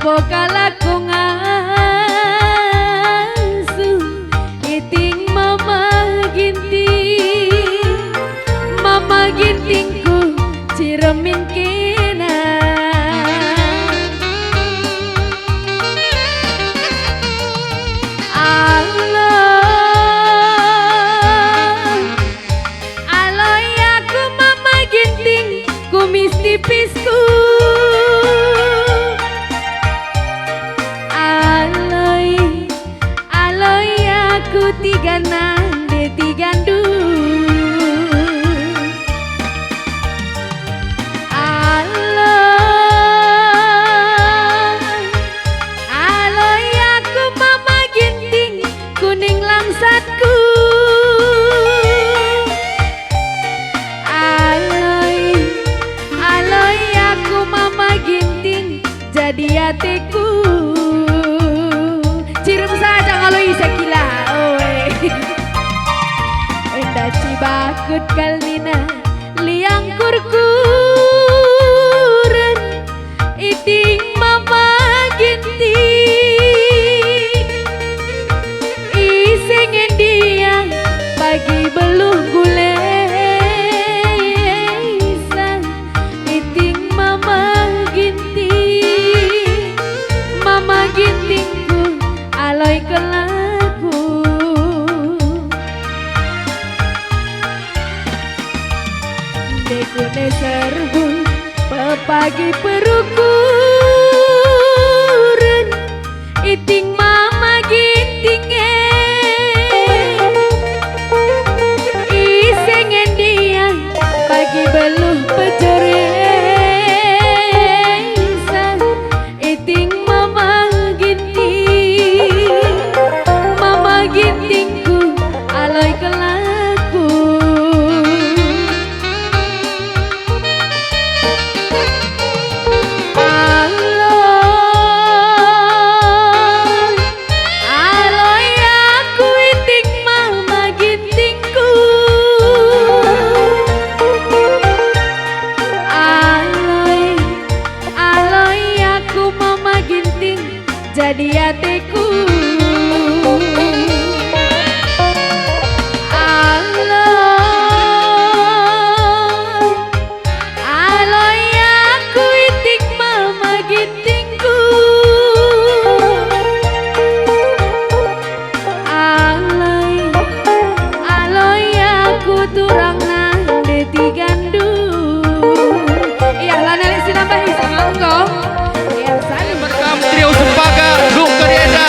bokala kong asu iting mama gintingku ciremin kena aloy aku mama ginting kumis tipisku tiga nande tigandu aloy aku mama ginting kuning langsatku aloy aku mama ginting jadi hatiku cirum saja kalau isa gila Endah cibakut kalnina liang kurkuran iting mama ginting isengin dia pagi beluh gulesan iting mama gintingku aloy kelaku dekune serbu pepagi perukuran iting mama gintinge isengen dia pagi beluh pejoresan iting mama gintingku aloy kelaku jadi hatiku aloy aku itik mama gintingku aloy aku turang nande tigandu iya lah nelik sinambah isang engkau
Trio Sempaga, Luke Rieda,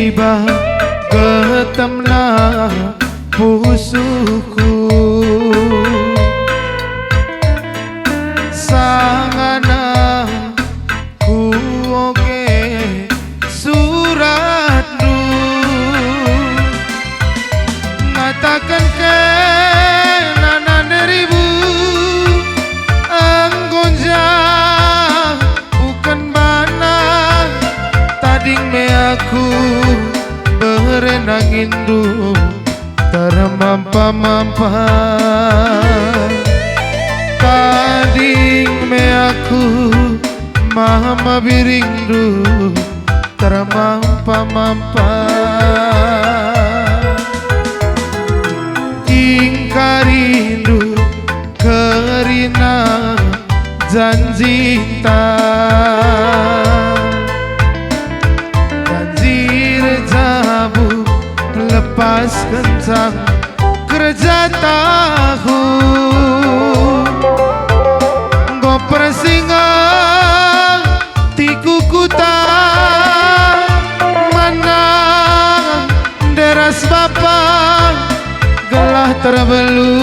tiba ketemlah pusuku sangana ku oke suratmu ngatakan ke nana deribu anggonja bukan bana tading me aku berenang indu termampa-mampa tading me aku mama birindu termampa-mampa ingkarindu kerina janji janjir jabu lepas kencang kerja tahu go persinga tiku kuta mana deras bapak gelah terbelu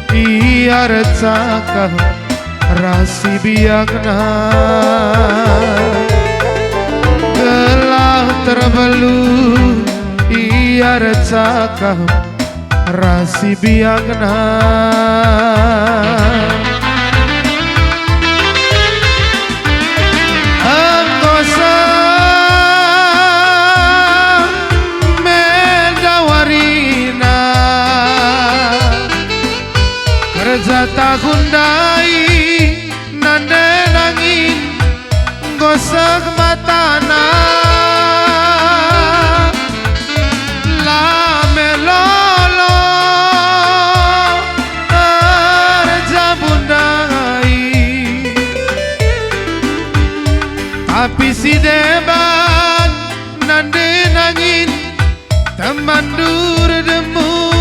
biar cakap rasi biakna gelah terbelu biar cakap rasi biakna anggosa medawarina kerja tahun dai nande nangin gosok matana la melolo kerja bundai tapi si deban nande nangin teman dur demu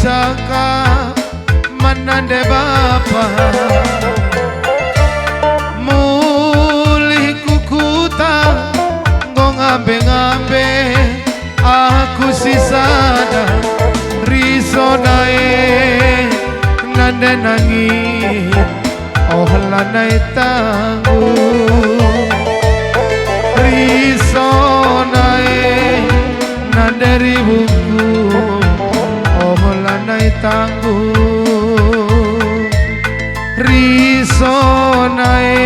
Jaka manande bapa mulih kukuta ngong ngambe-ngambe aku sisana risonae nande nangin oh lanai tangguh risonae nande ribuku lanai tangguh risonae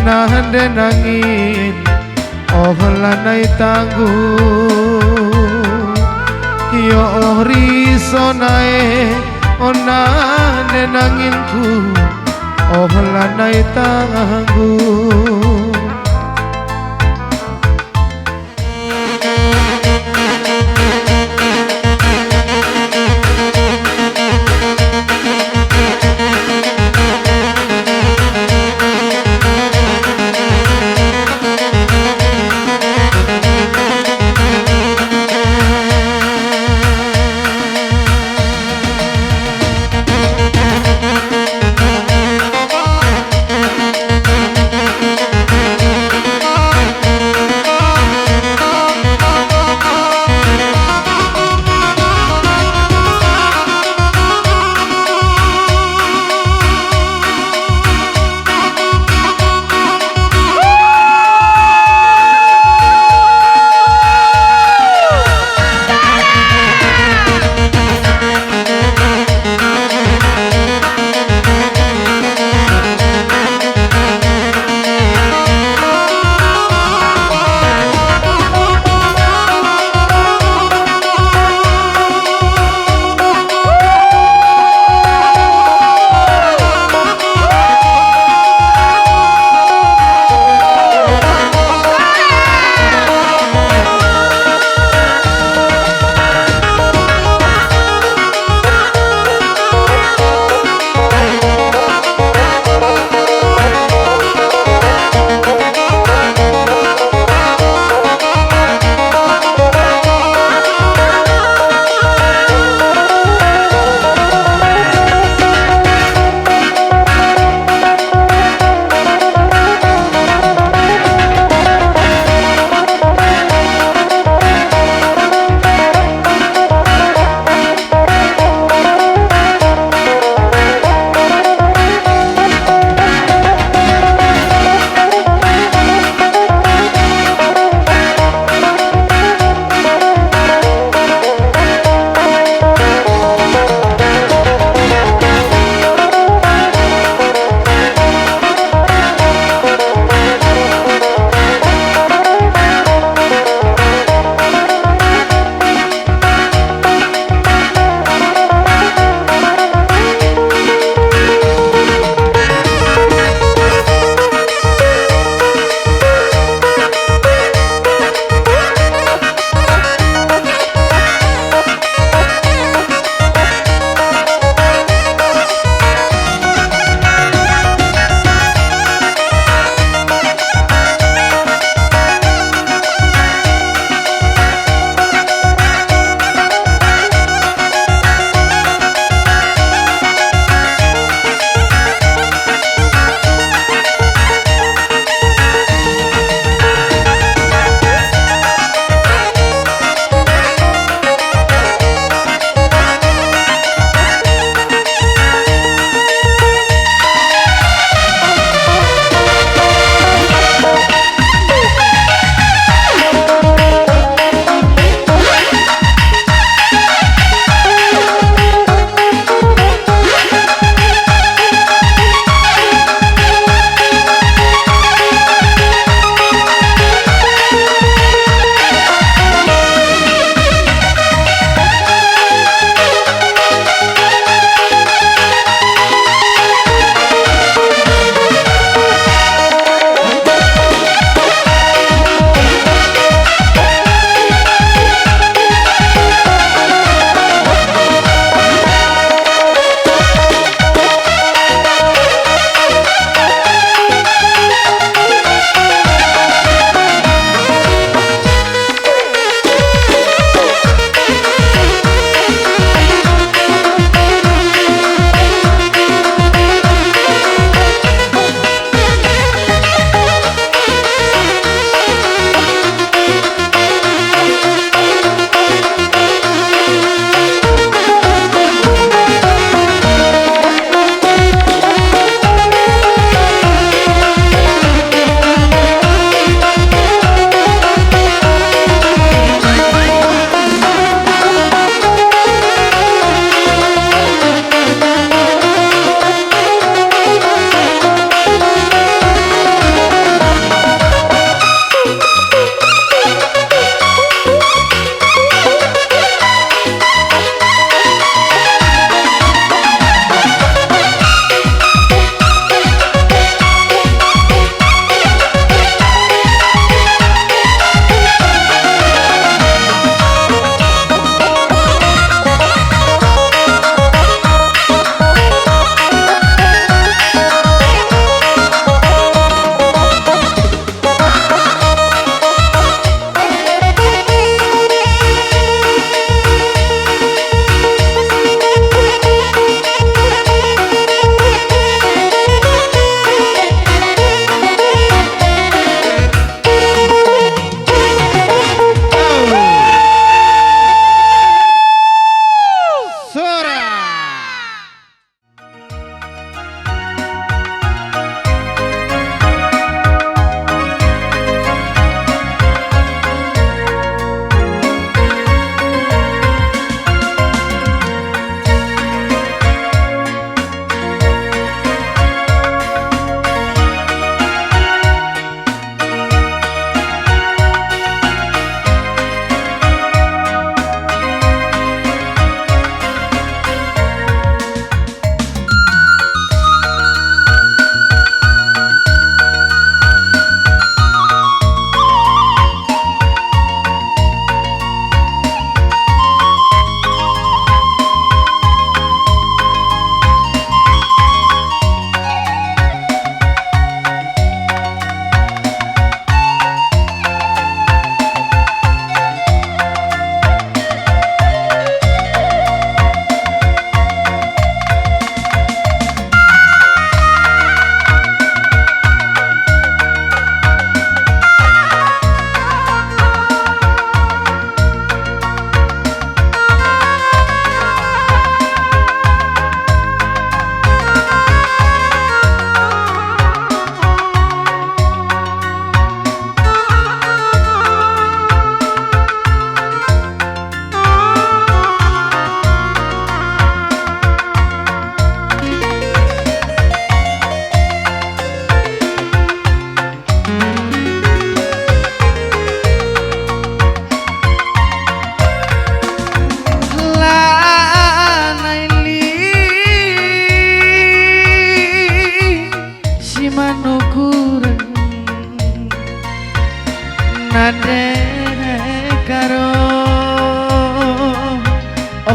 nande nangin oh lanai tangguh yo oh risonae oh nande nanginku oh lanai tangguh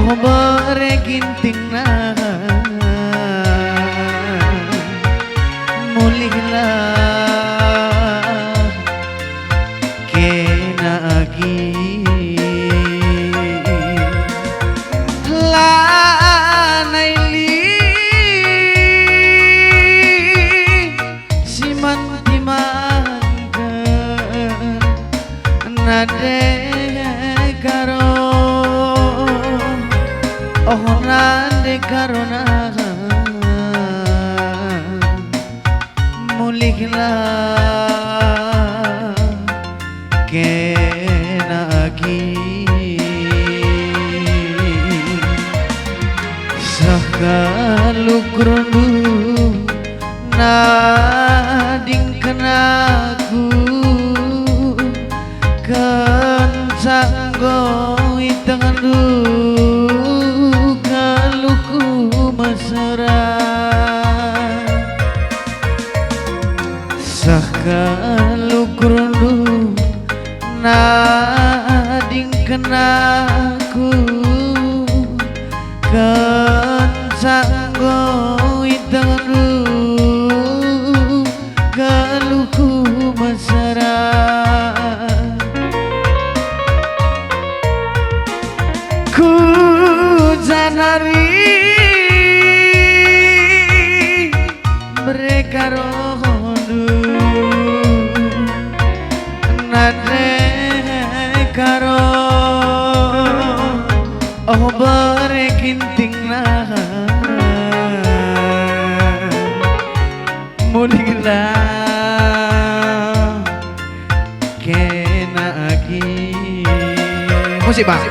oh beregintingna mulihlah kena agi lanaili simantimangga nade karo oh nade karona mulihlah kena agi sakalukrondu nading kenaku kansanggo itangandu kaluku mesra sakalukrondu nading kenaku kansanggo itangandu kaluku mesra ku janari mereka rohondu nade karo oh beregintingna mulihlah kena agi musik bang.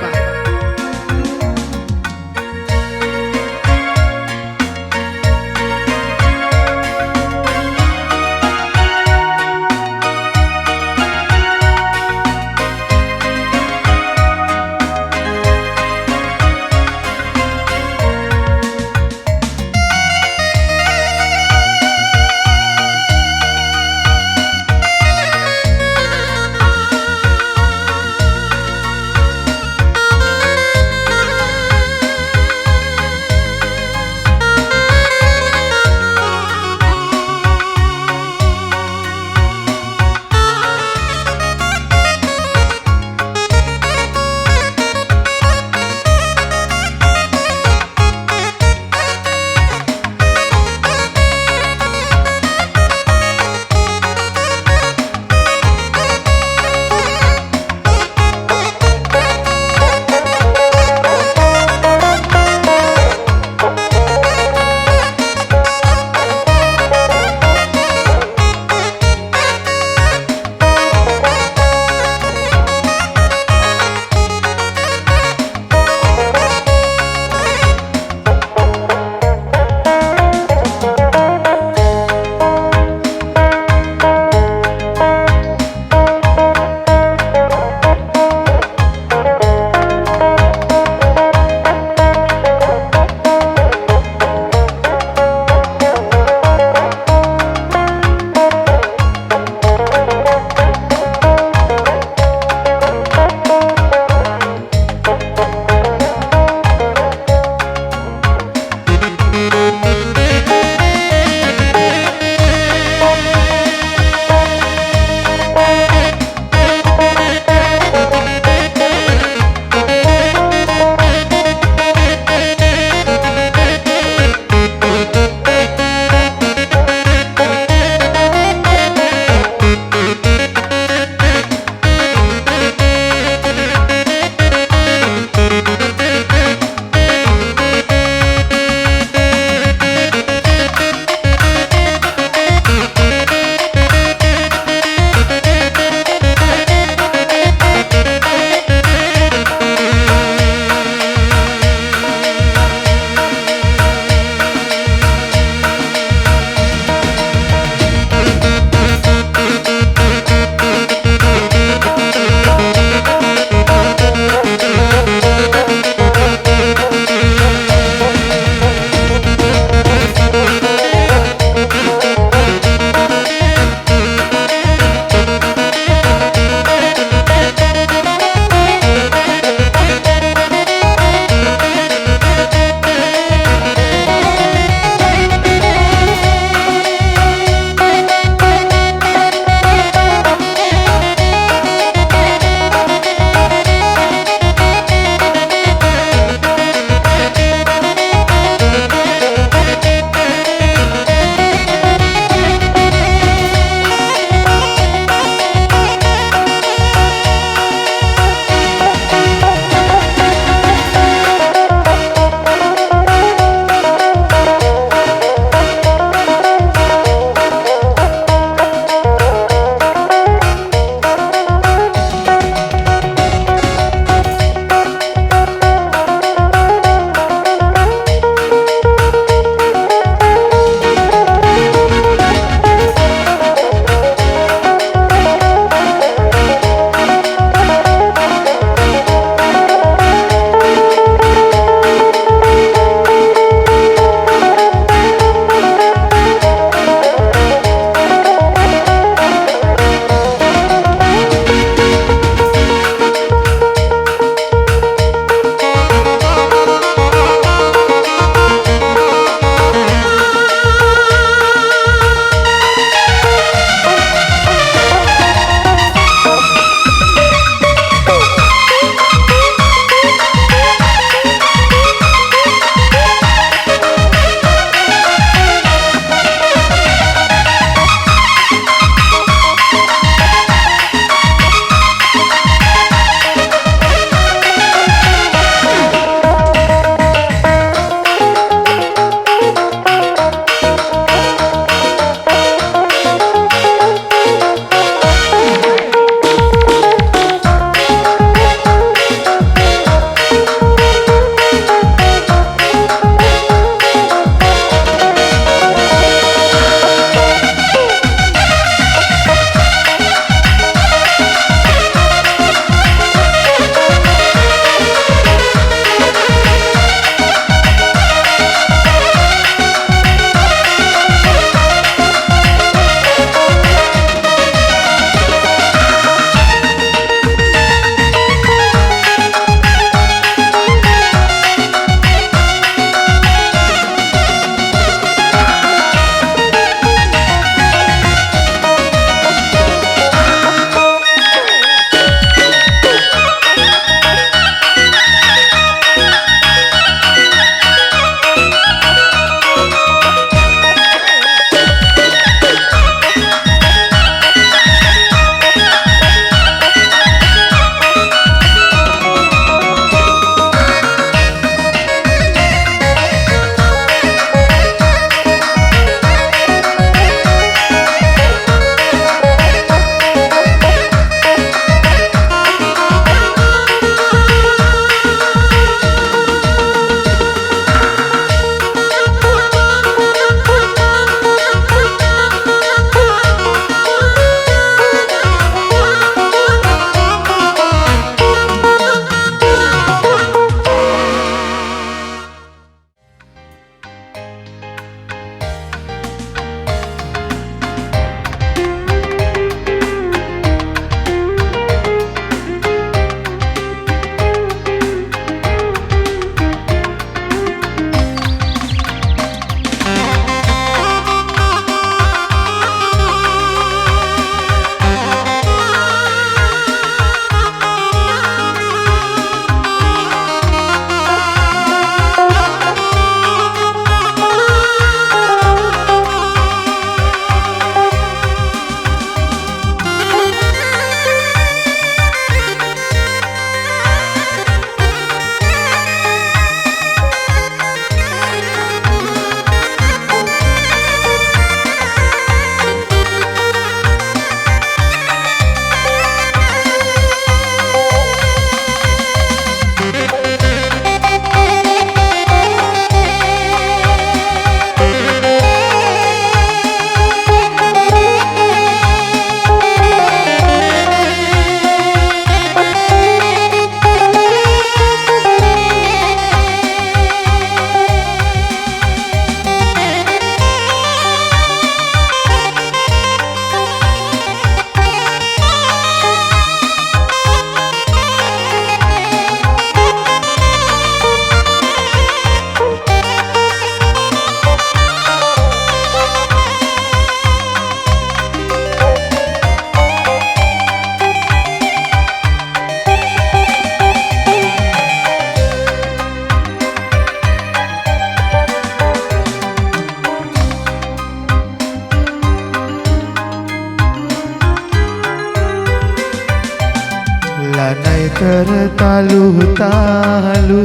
tertalu-talu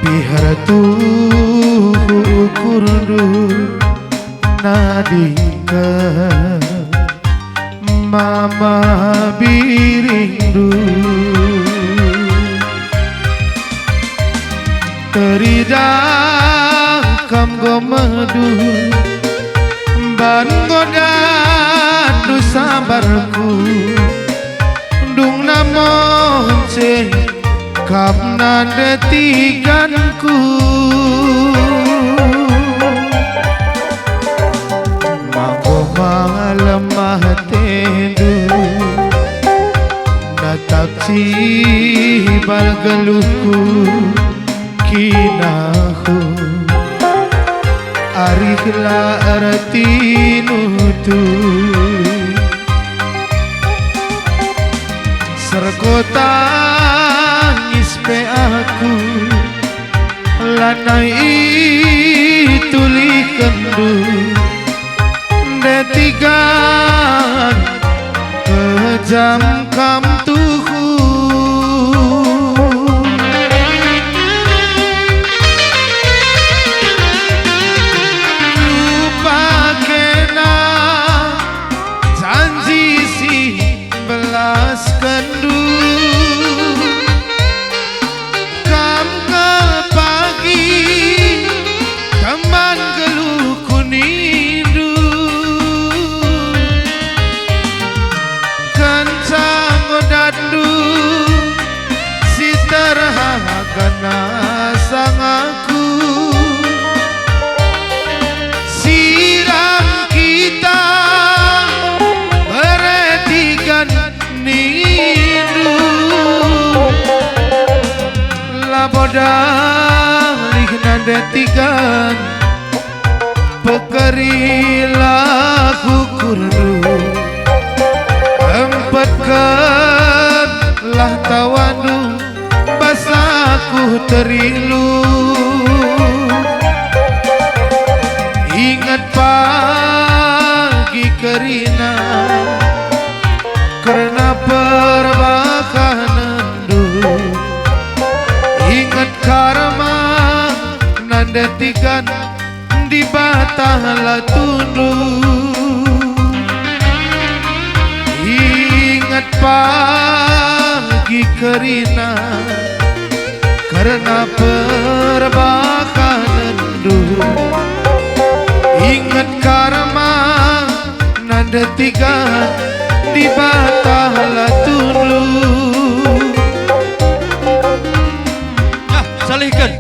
bihar kurdu nadika mama birindu teridang kam gomedu ban godan du sabarku dung namon ceng kam nadetikanku mangko malamah tendu natap cibal geluhku kinahu arihla artinutu serkota ngispe aku lanai tuli kendu detigan kejam kam tuhu lupa kena janji si belas kendu kam ke pagi teman geluh kunindu kencang godandu si terhagana sang aku sirang kita beretikan nindu labodang lihna detikan pekeri laku kurdu empatkan lah tawanu basaku terilu ingat pagi kerina karena perbakanandu ingat karma nandetikan di batala tundu ingat pagi kerina karena perbakanandu ingat karma nandetikan di batala tundu
salihkan